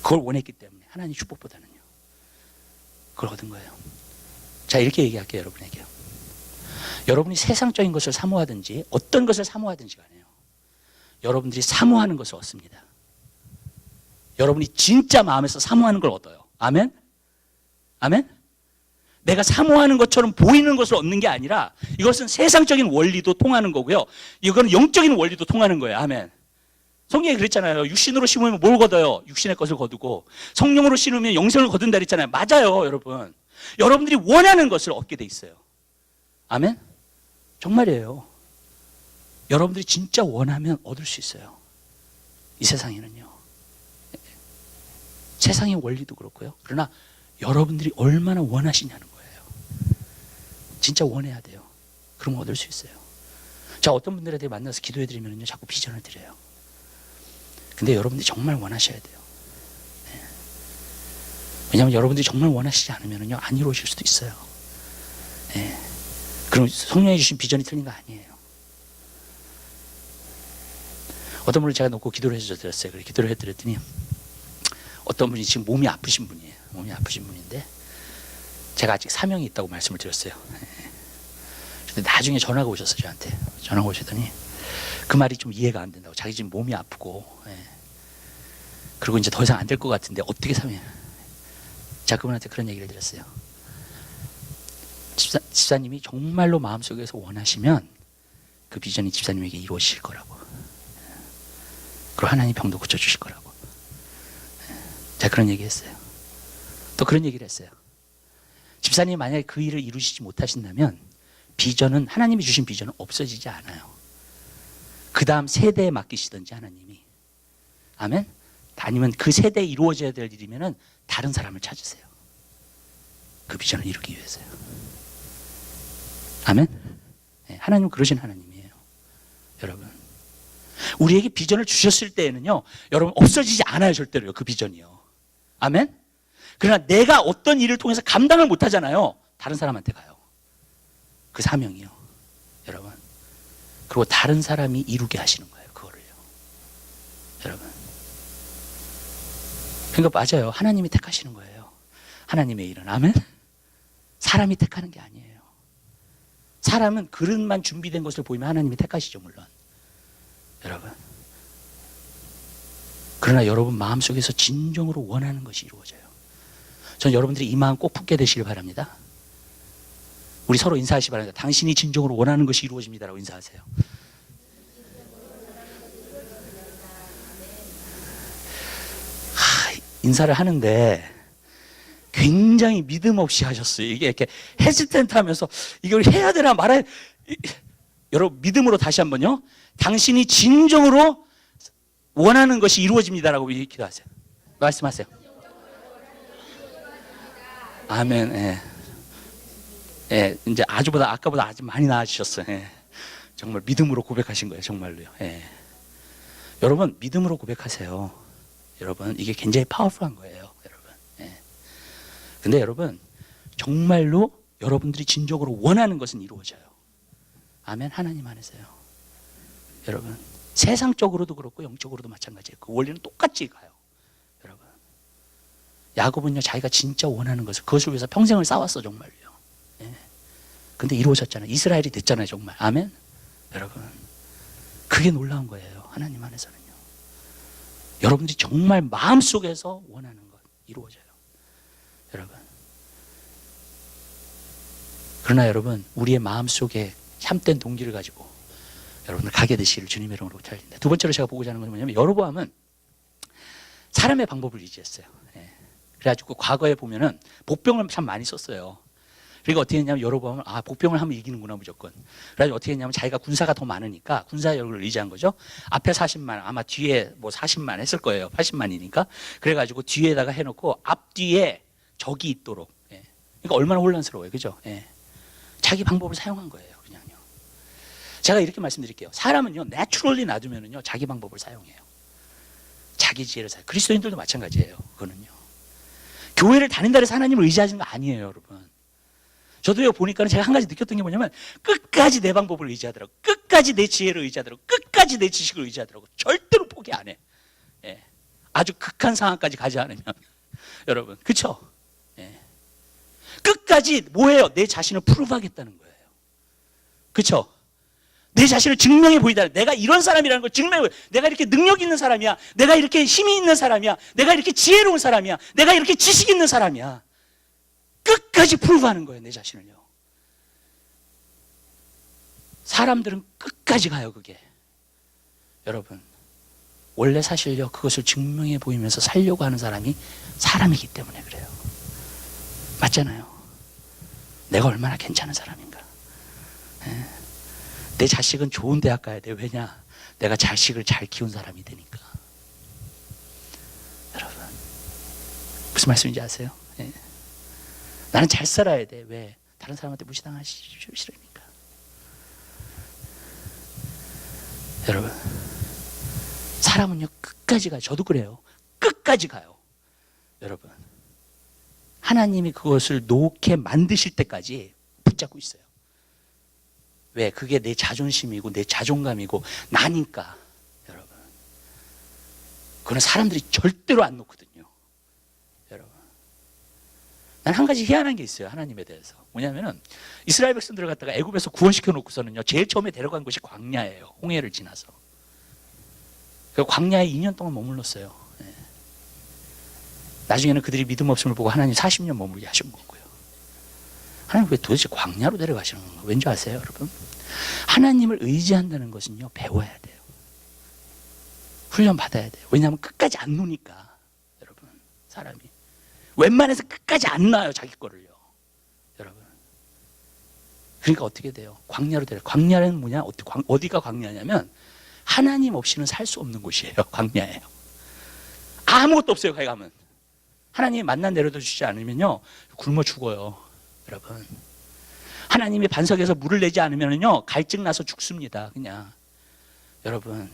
그걸 원했기 때문에 하나님 축복보다는요, 그걸 얻은 거예요. 자, 이렇게 얘기할게요, 여러분에게요. 여러분이 세상적인 것을 사모하든지 어떤 것을 사모하든지 간에요, 여러분들이 사모하는 것을 얻습니다. 여러분이 진짜 마음에서 사모하는 걸 얻어요. 아멘? 아멘? 내가 사모하는 것처럼 보이는 것을 얻는 게 아니라 이것은 세상적인 원리도 통하는 거고요, 이거는 영적인 원리도 통하는 거예요. 아멘. 성경에 그랬잖아요. 육신으로 심으면 뭘 거둬요? 육신의 것을 거두고 성령으로 심으면 영생을 거둔다 그랬잖아요. 맞아요, 여러분. 여러분들이 원하는 것을 얻게 돼 있어요. 아멘? 정말이에요. 여러분들이 진짜 원하면 얻을 수 있어요. 이 세상에는요. 세상의 원리도 그렇고요. 그러나 여러분들이 얼마나 원하시냐는 거예요. 진짜 원해야 돼요. 그러면 얻을 수 있어요. 자, 어떤 분들한테 만나서 기도해드리면요, 자꾸 비전을 드려요. 근데 여러분들이 정말 원하셔야 돼요. 왜냐하면 여러분들이 정말 원하시지 않으면요, 안 이루어질 수도 있어요. 그럼 성령이 주신 비전이 틀린 거 아니에요. 어떤 분을 제가 놓고 기도를 해드렸어요. 그래, 기도를 해드렸더니 어떤 분이 지금 몸이 아프신 분이에요. 몸이 아프신 분인데 제가 아직 사명이 있다고 말씀을 드렸어요. 근데 나중에 전화가 오셨어요. 저한테 전화가 오시더니 그 말이 좀 이해가 안 된다고. 자기 지금 몸이 아프고, 그리고 이제 더 이상 안 될 것 같은데 어떻게 사면. 제가 그분한테 그런 얘기를 드렸어요. 집사님이 정말로 마음속에서 원하시면 그 비전이 집사님에게 이루어질 거라고. 그리고 하나님 병도 고쳐주실 거라고. 제가 그런 얘기 했어요. 또 그런 얘기를 했어요. 집사님이 만약에 그 일을 이루시지 못하신다면 비전은, 하나님이 주신 비전은 없어지지 않아요. 그 다음 세대에 맡기시든지 하나님이. 아멘? 아니면 그 세대에 이루어져야 될 일이면 다른 사람을 찾으세요. 그 비전을 이루기 위해서요. 아멘? 하나님은 그러신 하나님이에요. 여러분, 우리에게 비전을 주셨을 때에는요, 여러분 없어지지 않아요. 절대로요. 그 비전이요. 아멘? 그러나 내가 어떤 일을 통해서 감당을 못하잖아요. 다른 사람한테 가요. 그 사명이요. 여러분. 그리고 다른 사람이 이루게 하시는 거예요. 그거를요. 여러분. 그러니까 맞아요. 하나님이 택하시는 거예요. 하나님의 일은. 아멘? 사람이 택하는 게 아니에요. 사람은 그릇만 준비된 것을 보이면 하나님이 택하시죠, 물론. 여러분. 그러나 여러분 마음속에서 진정으로 원하는 것이 이루어져요. 전 여러분들이 이 마음 꼭 붙게 되시길 바랍니다. 우리 서로 인사하시기 바랍니다. 당신이 진정으로 원하는 것이 이루어집니다라고 인사하세요. 인사를 하는데 굉장히 믿음 없이 하셨어요. 이게 이렇게 헤지텐트 하면서 이걸 해야 되나 말아야. 여러분, 믿음으로 다시 한번요. 당신이 진정으로 원하는 것이 이루어집니다라고 기도하세요. 말씀하세요. 아멘. 예. 예, 이제 아까보다 아주 많이 나아지셨어요. 예. 정말 믿음으로 고백하신 거예요. 정말로요. 예. 여러분, 믿음으로 고백하세요. 여러분, 이게 굉장히 파워풀한 거예요. 여러분. 예. 근데 여러분, 정말로 여러분들이 진정으로 원하는 것은 이루어져요. 아멘. 하나님 안에서요. 여러분, 세상적으로도 그렇고 영적으로도 마찬가지예요. 그 원리는 똑같이 가요. 여러분, 야곱은요, 자기가 진짜 원하는 것을, 그것을 위해서 평생을 싸웠어. 정말요. 예. 근데 이루어졌잖아요. 이스라엘이 됐잖아요. 정말. 아멘. 여러분, 그게 놀라운 거예요. 하나님 안에서는요. 여러분들이 정말 마음속에서 원하는 것 이루어져요. 여러분, 그러나 여러분, 우리의 마음속에 참된 동기를 가지고 여러분들 가게 되시기를 주님의 이름으로 부탁드립니다. 두 번째로 제가 보고자 하는 건 뭐냐면, 여로보암은 사람의 방법을 의지했어요. 예. 그래가지고 과거에 보면은 복병을 참 많이 썼어요. 그러니까 어떻게 했냐면, 여로보암은 복병을 하면 이기는구나 무조건. 그래가지고 어떻게 했냐면, 자기가 군사가 더 많으니까 군사 여력을 의지한 거죠. 앞에 40만, 아마 뒤에 뭐 40만 했을 거예요. 80만이니까. 그래가지고 뒤에다가 해놓고 앞뒤에 적이 있도록. 예. 그러니까 얼마나 혼란스러워요, 그죠? 예. 자기 방법을 사용한 거예요, 그냥요. 제가 이렇게 말씀드릴게요. 사람은요, 내추럴리 놔두면은요, 자기 방법을 사용해요. 자기 지혜를 사용. 그리스도인들도 마찬가지예요. 그거는요. 교회를 다닌다 해서 하나님을 의지하시는 거 아니에요, 여러분. 저도요, 보니까는 제가 한 가지 느꼈던 게 뭐냐면, 끝까지 내 방법을 의지하더라고. 끝까지 내 지혜를 의지하더라고. 끝까지 내 지식을 의지하더라고. 절대로 포기 안 해. 예. 아주 극한 상황까지 가지 않으면. 여러분, 그쵸? 예. 끝까지 뭐예요? 내 자신을 프루브하겠다는 거예요. 그쵸? 내 자신을 증명해 보이다. 내가 이런 사람이라는 걸 증명해 보여. 내가 이렇게 능력 있는 사람이야. 내가 이렇게 힘이 있는 사람이야. 내가 이렇게 지혜로운 사람이야. 내가 이렇게 지식 있는 사람이야. 끝까지 프루브하는 거예요, 내 자신을요. 사람들은 끝까지 가요, 그게. 여러분, 원래 사실요, 그것을 증명해 보이면서 살려고 하는 사람이 사람이기 때문에 그래요. 맞잖아요. 내가 얼마나 괜찮은 사람인가. 예. 내 자식은 좋은 대학 가야 돼. 왜냐? 내가 자식을 잘 키운 사람이 되니까. 여러분, 무슨 말씀인지 아세요? 예. 나는 잘 살아야 돼. 왜? 다른 사람한테 무시당하기 싫으니까. 여러분, 사람은요, 끝까지 가요. 저도 그래요. 끝까지 가요. 여러분, 하나님이 그것을 놓게 만드실 때까지 붙잡고 있어요. 왜? 그게 내 자존심이고 내 자존감이고 나니까. 여러분, 그건 사람들이 절대로 안 놓거든요. 여러분, 난 한 가지 희한한 게 있어요, 하나님에 대해서. 뭐냐면은, 이스라엘 백성들을 갖다가 애굽에서 구원시켜 놓고서는요, 제일 처음에 데려간 곳이 광야예요. 홍해를 지나서. 그 광야에 2년 동안 머물렀어요. 예. 나중에는 그들이 믿음 없음을 보고 하나님 40년 머물게 하신 거고요. 하나님 왜 도대체 광야로 데려가시는 건가? 왠지 아세요, 여러분? 하나님을 의지한다는 것은요, 배워야 돼요. 훈련 받아야 돼요. 왜냐하면 끝까지 안 노니까. 여러분, 사람이 웬만해서 끝까지 안 놔요, 자기 거를요. 여러분, 그러니까 어떻게 돼요? 광야로 데려. 광야는 뭐냐? 어디가 광야냐면, 하나님 없이는 살 수 없는 곳이에요. 광야예요. 아무것도 없어요, 거기 가면. 하나님이 만나 내려다 주지 않으면요, 굶어 죽어요. 여러분, 하나님이 반석에서 물을 내지 않으면요, 갈증 나서 죽습니다. 그냥. 여러분,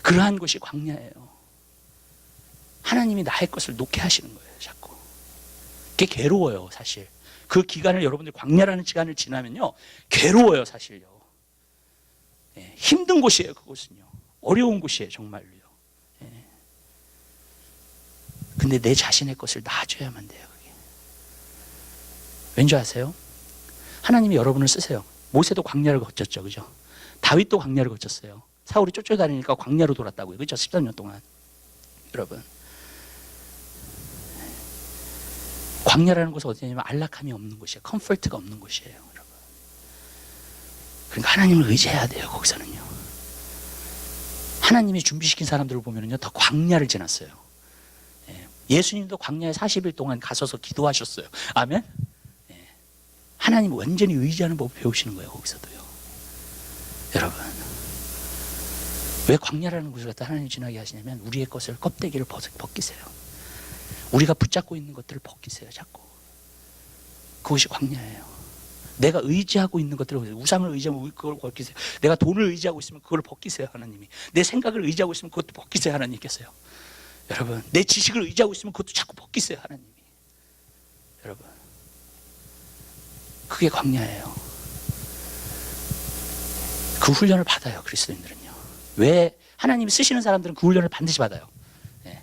그러한 곳이 광야예요. 하나님이 나의 것을 놓게 하시는 거예요, 자꾸. 그게 괴로워요, 사실. 그 기간을 여러분들 광야라는 시간을 지나면요, 괴로워요, 사실요. 예, 힘든 곳이에요, 그곳은요. 어려운 곳이에요, 정말로요. 예. 근데 내 자신의 것을 놔줘야만 돼요, 그게. 왠지 아세요? 하나님이 여러분을 쓰세요. 모세도 광야를 거쳤죠, 그죠? 다윗도 광야를 거쳤어요. 사울이 쫓아다니니까 광야로 돌았다고요, 그죠? 13년 동안. 여러분, 광야라는 곳은 어디냐면 안락함이 없는 곳이에요. 컴포트가 없는 곳이에요, 여러분. 그러니까 하나님을 의지해야 돼요, 거기서는요. 하나님이 준비시킨 사람들을 보면요, 더 광야를 지났어요. 예수님도 광야에 40일 동안 가셔서 기도하셨어요. 아멘? 하나님 완전히 의지하는 법을 배우시는 거예요, 거기서도요. 여러분, 왜 광야라는 곳을 갖다 하나님 지나게 하시냐면 우리의 것을 껍데기를 벗기세요. 우리가 붙잡고 있는 것들을 벗기세요, 자꾸. 그것이 광야예요. 내가 의지하고 있는 것들을, 우상을 의지하면 그걸 벗기세요. 내가 돈을 의지하고 있으면 그걸 벗기세요, 하나님이. 내 생각을 의지하고 있으면 그것도 벗기세요, 하나님께서요. 여러분, 내 지식을 의지하고 있으면 그것도 자꾸 벗기세요, 하나님이. 여러분, 그게 광야예요. 그 훈련을 받아요, 그리스도인들은요. 왜? 하나님이 쓰시는 사람들은 그 훈련을 반드시 받아요.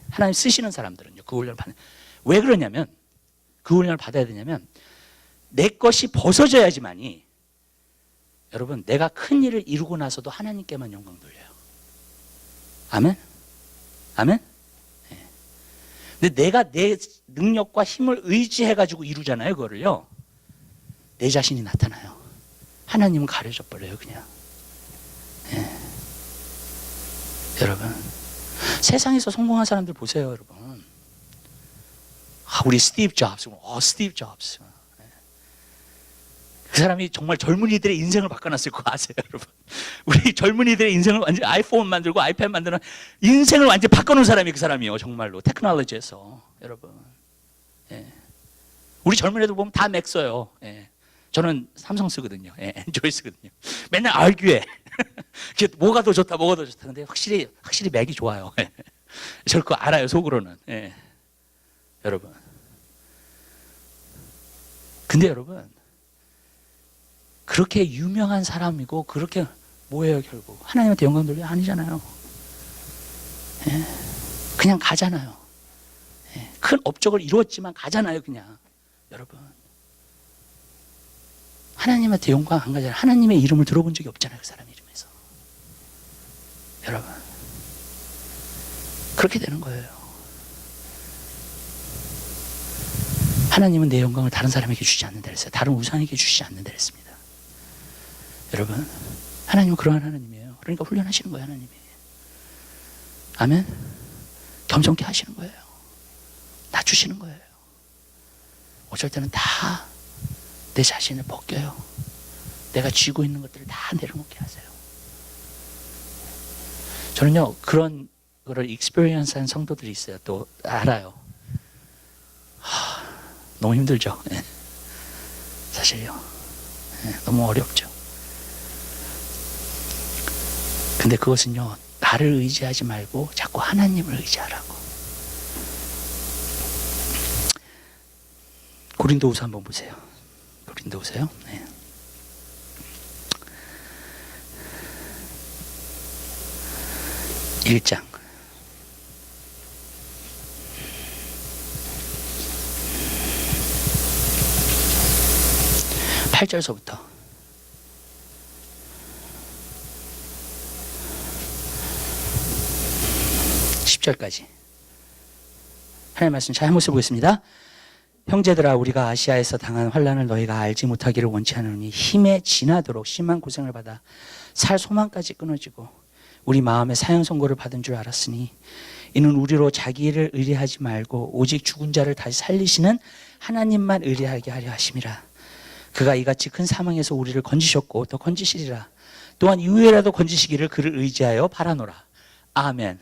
하나님 쓰시는 사람들은요, 그 훈련을 받아요. 왜 그러냐면, 그 훈련을 받아야 되냐면, 내 것이 벗어져야지만이, 여러분, 내가 큰 일을 이루고 나서도 하나님께만 영광 돌려요. 아멘? 아멘? 근데 내가 내 능력과 힘을 의지해가지고 이루잖아요, 그거를요. 내 자신이 나타나요. 하나님은 가려져 버려요, 그냥. 여러분, 세상에서 성공한 사람들 보세요, 여러분. 우리 스티브 잡스, 스티브 잡스. 그 사람이 정말 젊은이들의 인생을 바꿔놨을 거 아세요, 여러분? 우리 젊은이들의 인생을 완전 아이폰 만들고 아이패드 만드는 인생을 완전 바꿔놓은 사람이 그 사람이에요, 정말로. 테크놀로지에서, 여러분. 우리 젊은 애들 보면 다 맥 써요. 저는 삼성 쓰거든요. 엔조이 쓰거든요. 맨날 알규해. 뭐가 더 좋다, 뭐가 더 좋다. 근데 확실히 맥이 좋아요. 저를 그거 알아요, 속으로는. 여러분. 근데 여러분, 그렇게 유명한 사람이고, 그렇게 뭐예요, 결국? 하나님한테 영광 돌려? 아니잖아요. 그냥 가잖아요. 큰 업적을 이루었지만 가잖아요, 그냥. 여러분. 하나님한테 영광 안 가잖아요. 하나님의 이름을 들어본 적이 없잖아요, 그 사람 이름에서. 여러분, 그렇게 되는 거예요. 하나님은 내 영광을 다른 사람에게 주지 않는다 그랬어요. 다른 우상에게 주지 않는다 그랬습니다. 여러분, 하나님은 그러한 하나님이에요. 그러니까 훈련하시는 거예요, 하나님이. 아멘? 겸손케 하시는 거예요. 낮추시는 거예요. 어쩔 때는 다 내 자신을 벗겨요. 내가 쥐고 있는 것들을 다 내려놓게 하세요. 저는요, 그런 거를 익스피리언스한 성도들이 있어요. 또 알아요. 너무 힘들죠. 사실요. 너무 어렵죠. 근데 그것은요, 나를 의지하지 말고 자꾸 하나님을 의지하라고. 고린도후서 한번 보세요. 고린도후서요. 1장. 8절서부터 10절까지 하나님의 말씀 잘 한번 써보겠습니다. 형제들아, 우리가 아시아에서 당한 환난을 너희가 알지 못하기를 원치 않으니 힘에 지나도록 심한 고생을 받아 살 소망까지 끊어지고 우리 마음에 사형 선고를 받은 줄 알았으니 이는 우리로 자기 일을 의뢰하지 말고 오직 죽은 자를 다시 살리시는 하나님만 의뢰하게 하려 하심이라. 그가 이같이 큰 사망에서 우리를 건지셨고 또 건지시리라. 또한 이후에라도 건지시기를 그를 의지하여 바라노라. 아멘.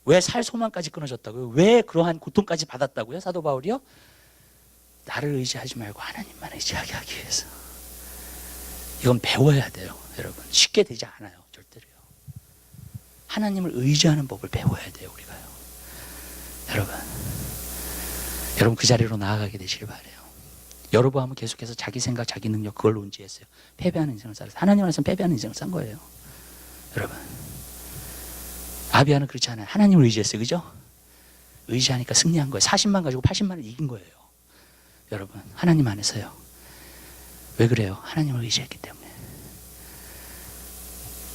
왜 살 소망까지 끊어졌다고요? 왜 그러한 고통까지 받았다고요? 사도 바울이요? 나를 의지하지 말고 하나님만 의지하게 하기 위해서. 이건 배워야 돼요, 여러분. 쉽게 되지 않아요, 절대로요. 하나님을 의지하는 법을 배워야 돼요, 우리가요. 여러분 그 자리로 나아가게 되시길 바라요. 여로보암은 계속해서 자기 생각, 자기 능력 그걸로 운지했어요. 패배하는 인생을 살아서 하나님 안에서는 패배하는 인생을 산 거예요. 여러분, 아비아는 그렇지 않아요. 하나님을 의지했어요, 그죠? 의지하니까 승리한 거예요. 40만 가지고 80만을 이긴 거예요. 여러분, 하나님 안에서요. 왜 그래요? 하나님을 의지했기 때문에.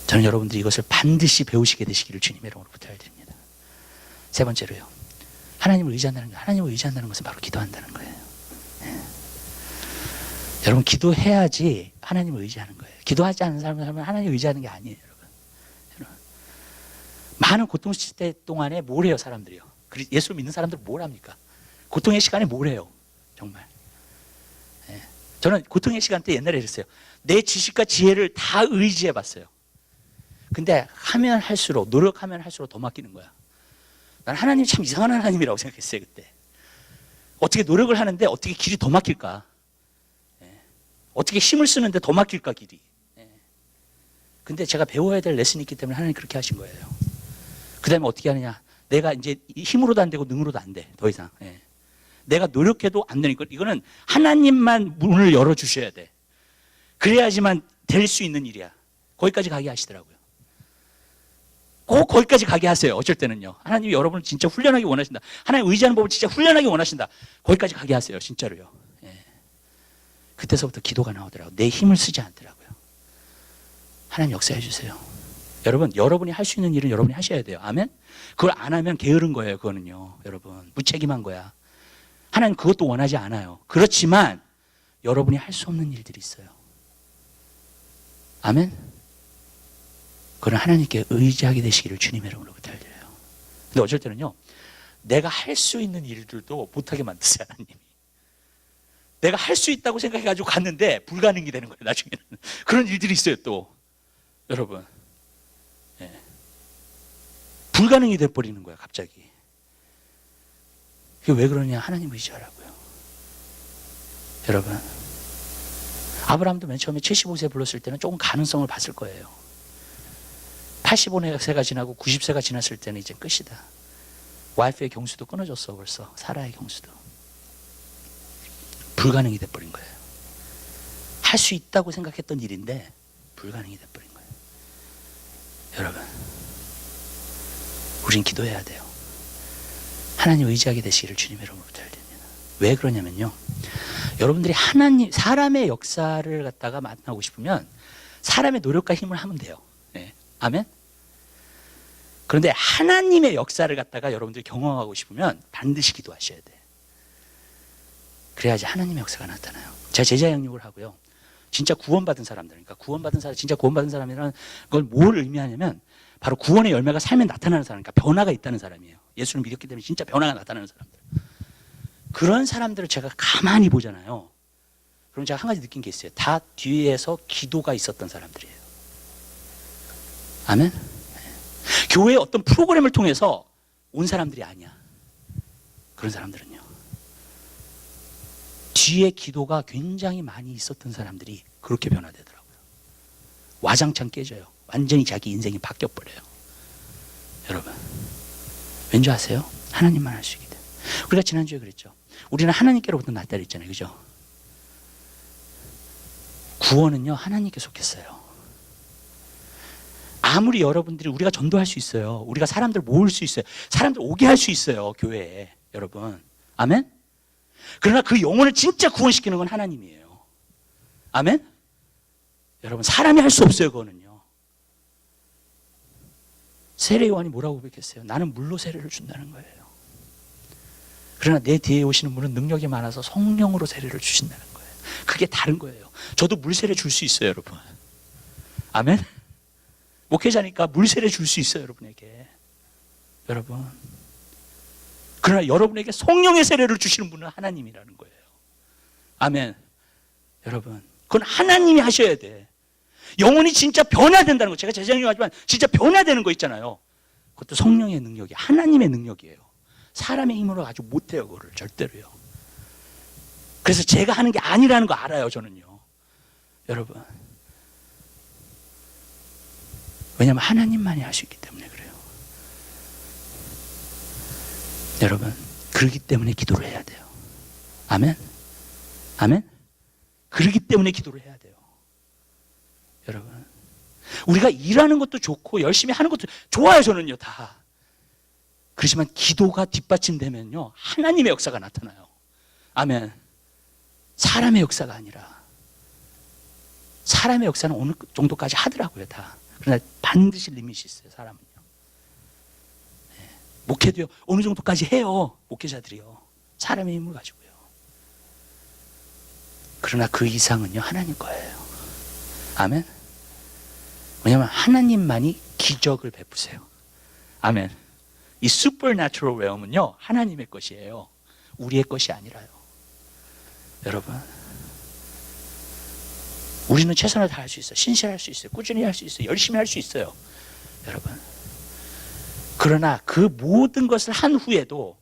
저는 여러분들이 이것을 반드시 배우시게 되시기를 주님의 이름으로 부탁드립니다. 세 번째로요, 하나님을 의지한다는 것은 바로 기도한다는 거예요. 여러분, 기도해야지 하나님을 의지하는 거예요. 기도하지 않는 사람은 하나님을 의지하는 게 아니에요, 여러분. 많은 고통 시대 동안에 뭘 해요, 사람들이요? 예수를 믿는 사람들은 뭘 합니까? 고통의 시간에 뭘 해요, 정말. 예. 저는 고통의 시간 때 옛날에 이랬어요. 내 지식과 지혜를 다 의지해 봤어요. 근데 하면 할수록, 노력하면 할수록 더 맡기는 거야. 난 하나님이 참 이상한 하나님이라고 생각했어요, 그때. 어떻게 노력을 하는데 어떻게 길이 더 막힐까? 예. 어떻게 힘을 쓰는데 더 막힐까, 길이. 예. 근데 제가 배워야 될 레슨이 있기 때문에 하나님 그렇게 하신 거예요. 그 다음에 어떻게 하느냐. 내가 이제 힘으로도 안 되고 능으로도 안 돼, 더 이상. 예. 내가 노력해도 안 되니까 이거는 하나님만 문을 열어주셔야 돼. 그래야지만 될 수 있는 일이야. 거기까지 가게 하시더라고요. 꼭 거기까지 가게 하세요. 어쩔 때는요. 하나님이 여러분을 진짜 훈련하기 원하신다. 하나님 의지하는 법을 진짜 훈련하기 원하신다. 거기까지 가게 하세요. 진짜로요. 예. 그때서부터 기도가 나오더라고요. 내 힘을 쓰지 않더라고요. 하나님 역사해 주세요. 여러분, 여러분이 할 수 있는 일은 여러분이 하셔야 돼요. 아멘? 그걸 안 하면 게으른 거예요. 그거는요. 여러분, 무책임한 거야. 하나님 그것도 원하지 않아요. 그렇지만 여러분이 할 수 없는 일들이 있어요. 아멘? 그건 하나님께 의지하게 되시기를 주님의 이름으로 부탁드려요. 근데 어쩔 때는요, 내가 할 수 있는 일들도 못하게 만드세요, 하나님이. 내가 할 수 있다고 생각해가지고 갔는데 불가능이 되는 거예요, 나중에는. 그런 일들이 있어요, 또. 여러분. 예. 불가능이 돼버리는 거예요, 갑자기. 그게 왜 그러냐? 하나님 의지하라고요. 여러분. 아브라함도 맨 처음에 75세 불렀을 때는 조금 가능성을 봤을 거예요. 85세가 지나고 90세가 지났을 때는 이제 끝이다. 와이프의 경수도 끊어졌어, 벌써. 사라의 경수도. 불가능이 돼버린 거예요. 할 수 있다고 생각했던 일인데 불가능이 돼버린 거예요. 여러분, 우린 기도해야 돼요. 하나님 의지하게 되시기를 주님의 이름으로 부탁드립니다. 왜 그러냐면요, 여러분들이 하나님, 사람의 역사를 갖다가 만나고 싶으면 사람의 노력과 힘을 하면 돼요. 네. 아멘? 그런데 하나님의 역사를 갖다가 여러분들이 경험하고 싶으면 반드시 기도하셔야 돼. 그래야지 하나님의 역사가 나타나요. 제가 제자 양육을 하고요. 진짜 구원받은 사람들, 그러니까 구원받은 사람, 진짜 구원받은 사람이라는 걸 뭘 의미하냐면 바로 구원의 열매가 삶에 나타나는 사람, 그러니까 변화가 있다는 사람이에요. 예수를 믿었기 때문에 진짜 변화가 나타나는 사람들. 그런 사람들을 제가 가만히 보잖아요. 그럼 제가 한 가지 느낀 게 있어요. 다 뒤에서 기도가 있었던 사람들이에요. 아멘? 교회의 어떤 프로그램을 통해서 온 사람들이 아니야. 그런 사람들은요, 뒤에 기도가 굉장히 많이 있었던 사람들이 그렇게 변화되더라고요. 와장창 깨져요. 완전히 자기 인생이 바뀌어버려요. 여러분, 왠지 아세요? 하나님만 할 수 있게 돼요. 우리가 지난주에 그랬죠. 우리는 하나님께로부터 났다 그랬잖아요. 그죠? 구원은요, 하나님께 속했어요. 아무리 여러분들이, 우리가 전도할 수 있어요. 우리가 사람들 모을 수 있어요. 사람들 오게 할 수 있어요, 교회에. 여러분. 아멘? 그러나 그 영혼을 진짜 구원시키는 건 하나님이에요. 아멘? 여러분, 사람이 할 수 없어요, 그거는요. 세례 요한이 뭐라고 고백했어요? 나는 물로 세례를 준다는 거예요. 그러나 내 뒤에 오시는 분은 능력이 많아서 성령으로 세례를 주신다는 거예요. 그게 다른 거예요. 저도 물 세례 줄 수 있어요, 여러분. 아멘? 목회자니까 물 세례 줄 수 있어요, 여러분에게. 여러분. 그러나 여러분에게 성령의 세례를 주시는 분은 하나님이라는 거예요. 아멘. 여러분, 그건 하나님이 하셔야 돼. 영혼이 진짜 변화된다는 거, 제가 재정하지만 진짜 변화되는 거 있잖아요. 그것도 성령의 능력이, 하나님의 능력이에요. 사람의 힘으로 아주 못해요, 그거를 절대로요. 그래서 제가 하는 게 아니라는 거 알아요, 저는요. 여러분, 왜냐하면 하나님만이 할 수 있기 때문에 그래요. 여러분, 그러기 때문에 기도를 해야 돼요. 아멘? 아멘? 그러기 때문에 기도를 해야 돼요. 여러분, 우리가 일하는 것도 좋고 열심히 하는 것도 좋아요, 저는요, 다. 그렇지만 기도가 뒷받침되면요, 하나님의 역사가 나타나요. 아멘. 사람의 역사가 아니라. 사람의 역사는 어느 정도까지 하더라고요, 다. 그러나 반드시 리밋이 있어요, 사람은요. 네. 목회도요, 어느 정도까지 해요, 목회자들이요. 사람의 힘을 가지고요. 그러나 그 이상은요, 하나님 거예요. 아멘. 왜냐하면 하나님만이 기적을 베푸세요. 아멘. 이 supernatural realm은요, 하나님의 것이에요. 우리의 것이 아니라요. 여러분, 우리는 최선을 다할 수 있어요. 신실할 수 있어요. 꾸준히 할 수 있어요. 열심히 할 수 있어요. 여러분. 그러나 그 모든 것을 한 후에도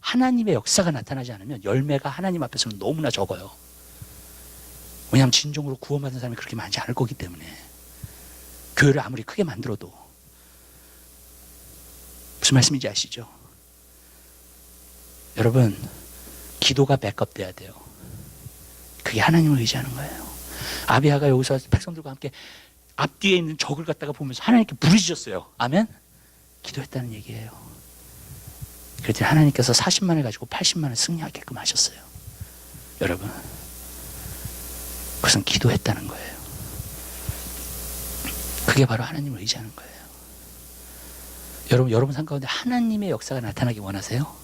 하나님의 역사가 나타나지 않으면 열매가 하나님 앞에서는 너무나 적어요. 왜냐하면 진정으로 구원받은 사람이 그렇게 많지 않을 거기 때문에. 교회를 아무리 크게 만들어도. 무슨 말씀인지 아시죠? 여러분, 기도가 백업 돼야 돼요. 그게 하나님을 의지하는 거예요. 아비아가 여기서 백성들과 함께 앞뒤에 있는 적을 갖다가 보면서 하나님께 부르짖었어요. 아멘? 기도했다는 얘기예요. 그랬더니 하나님께서 40만을 가지고 80만을 승리하게끔 하셨어요. 여러분, 그것은 기도했다는 거예요. 그게 바로 하나님을 의지하는 거예요. 여러분 삶 가운데 하나님의 역사가 나타나기 원하세요?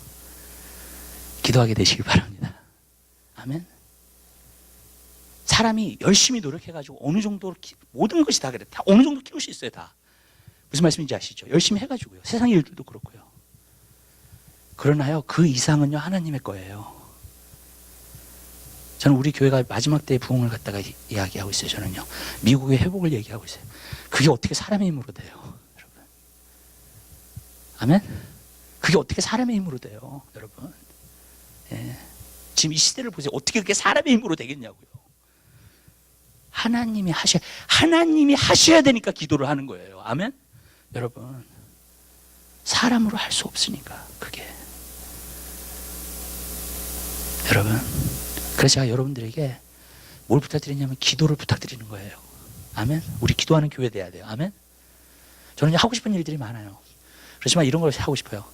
기도하게 되시길 바랍니다. 아멘. 사람이 열심히 노력해가지고 어느 정도 모든 것이 다 그래. 다 어느 정도 키울 수 있어요. 다. 무슨 말씀인지 아시죠? 열심히 해가지고요. 세상의 일들도 그렇고요. 그러나요, 그 이상은요, 하나님의 거예요. 저는 우리 교회가 마지막 때의 부흥을 갖다가 이야기하고 있어요. 저는요, 미국의 회복을 얘기하고 있어요. 그게 어떻게 사람의 힘으로 돼요, 여러분? 아멘? 그게 어떻게 사람의 힘으로 돼요, 여러분? 예. 지금 이 시대를 보세요. 어떻게 그게 사람의 힘으로 되겠냐고요. 하나님이 하셔야 되니까 기도를 하는 거예요. 아멘? 여러분, 사람으로 할 수 없으니까, 그게. 여러분, 그래서 제가 여러분들에게 뭘 부탁드리냐면 기도를 부탁드리는 거예요. 아멘? 우리 기도하는 교회 돼야 돼요. 아멘? 저는 하고 싶은 일들이 많아요. 그렇지만 이런 걸 하고 싶어요.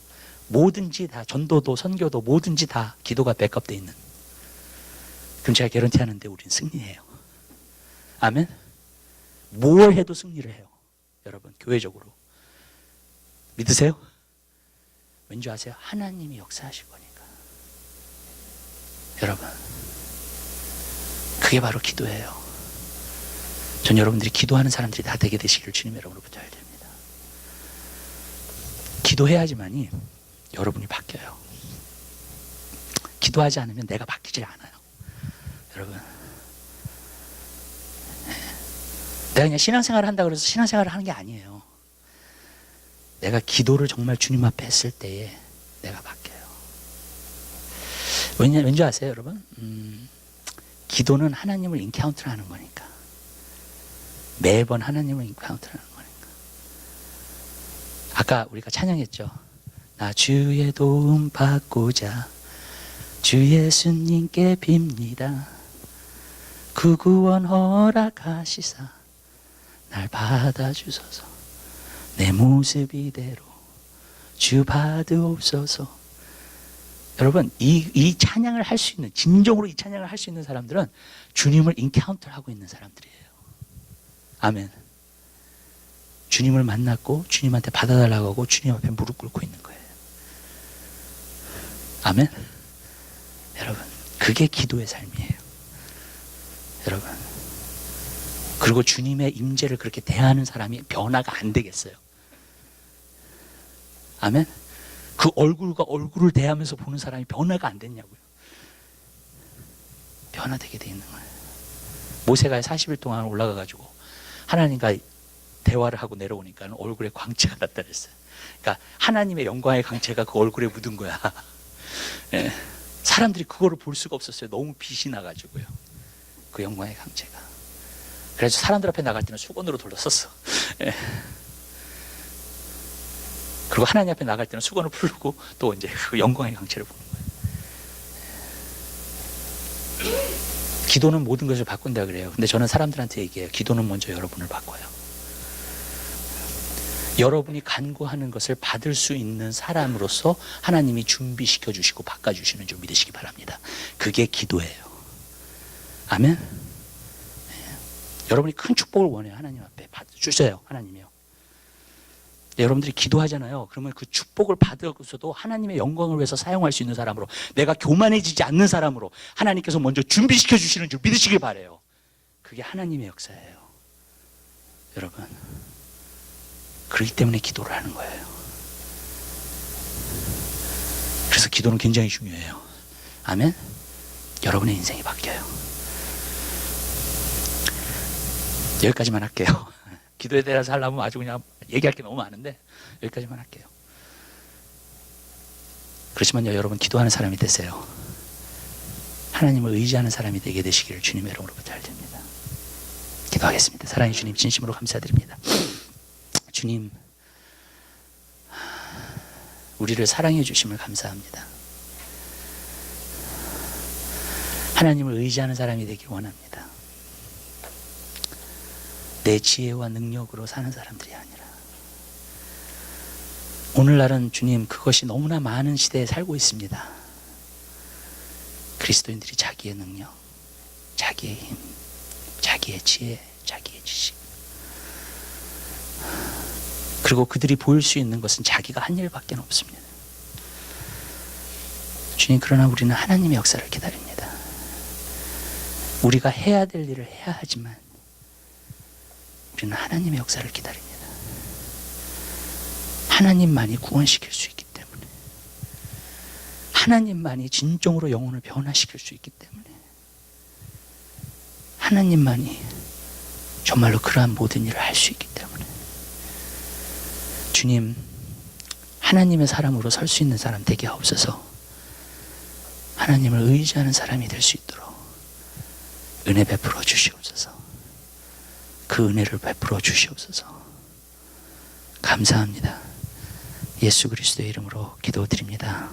뭐든지 다, 전도도 선교도 뭐든지 다 기도가 백업되어 있는. 그럼 제가 개런티 하는데 우리는 승리해요. 아멘? 뭘 해도 승리를 해요. 여러분, 교회적으로. 믿으세요? 왠지 아세요? 하나님이 역사하실 거니까. 여러분, 그게 바로 기도예요. 전 여러분들이 기도하는 사람들이 다 되게 되시기를 주님 여러분으로 부탁을 드립니다. 기도해야지만이 여러분이 바뀌어요. 기도하지 않으면 내가 바뀌질 않아요. 여러분, 내가 그냥 신앙생활을 한다고 해서 신앙생활을 하는 게 아니에요. 내가 기도를 정말 주님 앞에 했을 때에 내가 바뀌어요. 왠지 아세요, 여러분? 기도는 하나님을 인카운트를 하는 거니까. 매번 하나님을 인카운트를 하는 거니까. 아까 우리가 찬양했죠. 나 주의 도움 받고자 주 예수님께 빕니다. 그 구원 허락하시사 날 받아주소서. 내 모습 이대로 주 받으옵소서. 여러분, 이 찬양을 할 수 있는, 진정으로 이 찬양을 할 수 있는 사람들은 주님을 인카운트를 하고 있는 사람들이에요. 아멘. 주님을 만났고 주님한테 받아달라고 하고 주님 앞에 무릎 꿇고 있는 거예요. 아멘. 여러분, 그게 기도의 삶이에요. 여러분, 그리고 주님의 임재를 그렇게 대하는 사람이 변화가 안 되겠어요? 아멘. 그 얼굴과 얼굴을 대하면서 보는 사람이 변화가 안 됐냐고요. 변화되게 돼 있는 거예요. 모세가 40일 동안 올라가가지고 하나님과 대화를 하고 내려오니까 얼굴에 광채가 나타났어요. 그러니까 하나님의 영광의 광채가 그 얼굴에 묻은 거야. 예. 사람들이 그거를 볼 수가 없었어요. 너무 빛이 나가지고요. 그 영광의 광채가. 그래서 사람들 앞에 나갈 때는 수건으로 돌렸었어. 예. 그리고 하나님 앞에 나갈 때는 수건을 풀고 또 이제 그 영광의 광채를 보는 거예요. 기도는 모든 것을 바꾼다 그래요. 근데 저는 사람들한테 얘기해요. 기도는 먼저 여러분을 바꿔요. 여러분이 간구하는 것을 받을 수 있는 사람으로서 하나님이 준비시켜 주시고 바꿔주시는 줄 믿으시기 바랍니다. 그게 기도예요. 아멘. 네. 여러분이 큰 축복을 원해요. 하나님 앞에 주세요. 하나님이요. 여러분들이 기도하잖아요. 그러면 그 축복을 받아서도 하나님의 영광을 위해서 사용할 수 있는 사람으로, 내가 교만해지지 않는 사람으로 하나님께서 먼저 준비시켜 주시는 줄 믿으시길 바라요. 그게 하나님의 역사예요. 여러분, 그렇기 때문에 기도를 하는 거예요. 그래서 기도는 굉장히 중요해요. 아멘? 여러분의 인생이 바뀌어요. 여기까지만 할게요. 기도에 대해서 하려면 아주 그냥 얘기할 게 너무 많은데 여기까지만 할게요. 그렇지만요, 여러분 기도하는 사람이 되세요. 하나님을 의지하는 사람이 되게 되시기를 주님의 이름으로 부탁드립니다. 기도하겠습니다. 사랑의 주님, 진심으로 감사드립니다. 주님, 우리를 사랑해 주심을 감사합니다. 하나님을 의지하는 사람이 되길 원합니다. 내 지혜와 능력으로 사는 사람들이 아니라, 오늘날은 주님 그것이 너무나 많은 시대에 살고 있습니다. 그리스도인들이 자기의 능력, 자기의 힘, 자기의 지혜, 자기의 지식, 그리고 그들이 보일 수 있는 것은 자기가 한 일밖에 없습니다. 주님, 그러나 우리는 하나님의 역사를 기다립니다. 우리가 해야 될 일을 해야 하지만 우리는 하나님의 역사를 기다립니다. 하나님만이 구원시킬 수 있기 때문에, 하나님만이 진정으로 영혼을 변화시킬 수 있기 때문에, 하나님만이 정말로 그러한 모든 일을 할 수 있기 때문에, 주님, 하나님의 사람으로 설 수 있는 사람 되게 하옵소서. 하나님을 의지하는 사람이 될 수 있도록 은혜 베풀어 주시옵소서. 그 은혜를 베풀어 주시옵소서. 감사합니다. 예수 그리스도의 이름으로 기도드립니다.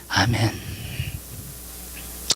아멘.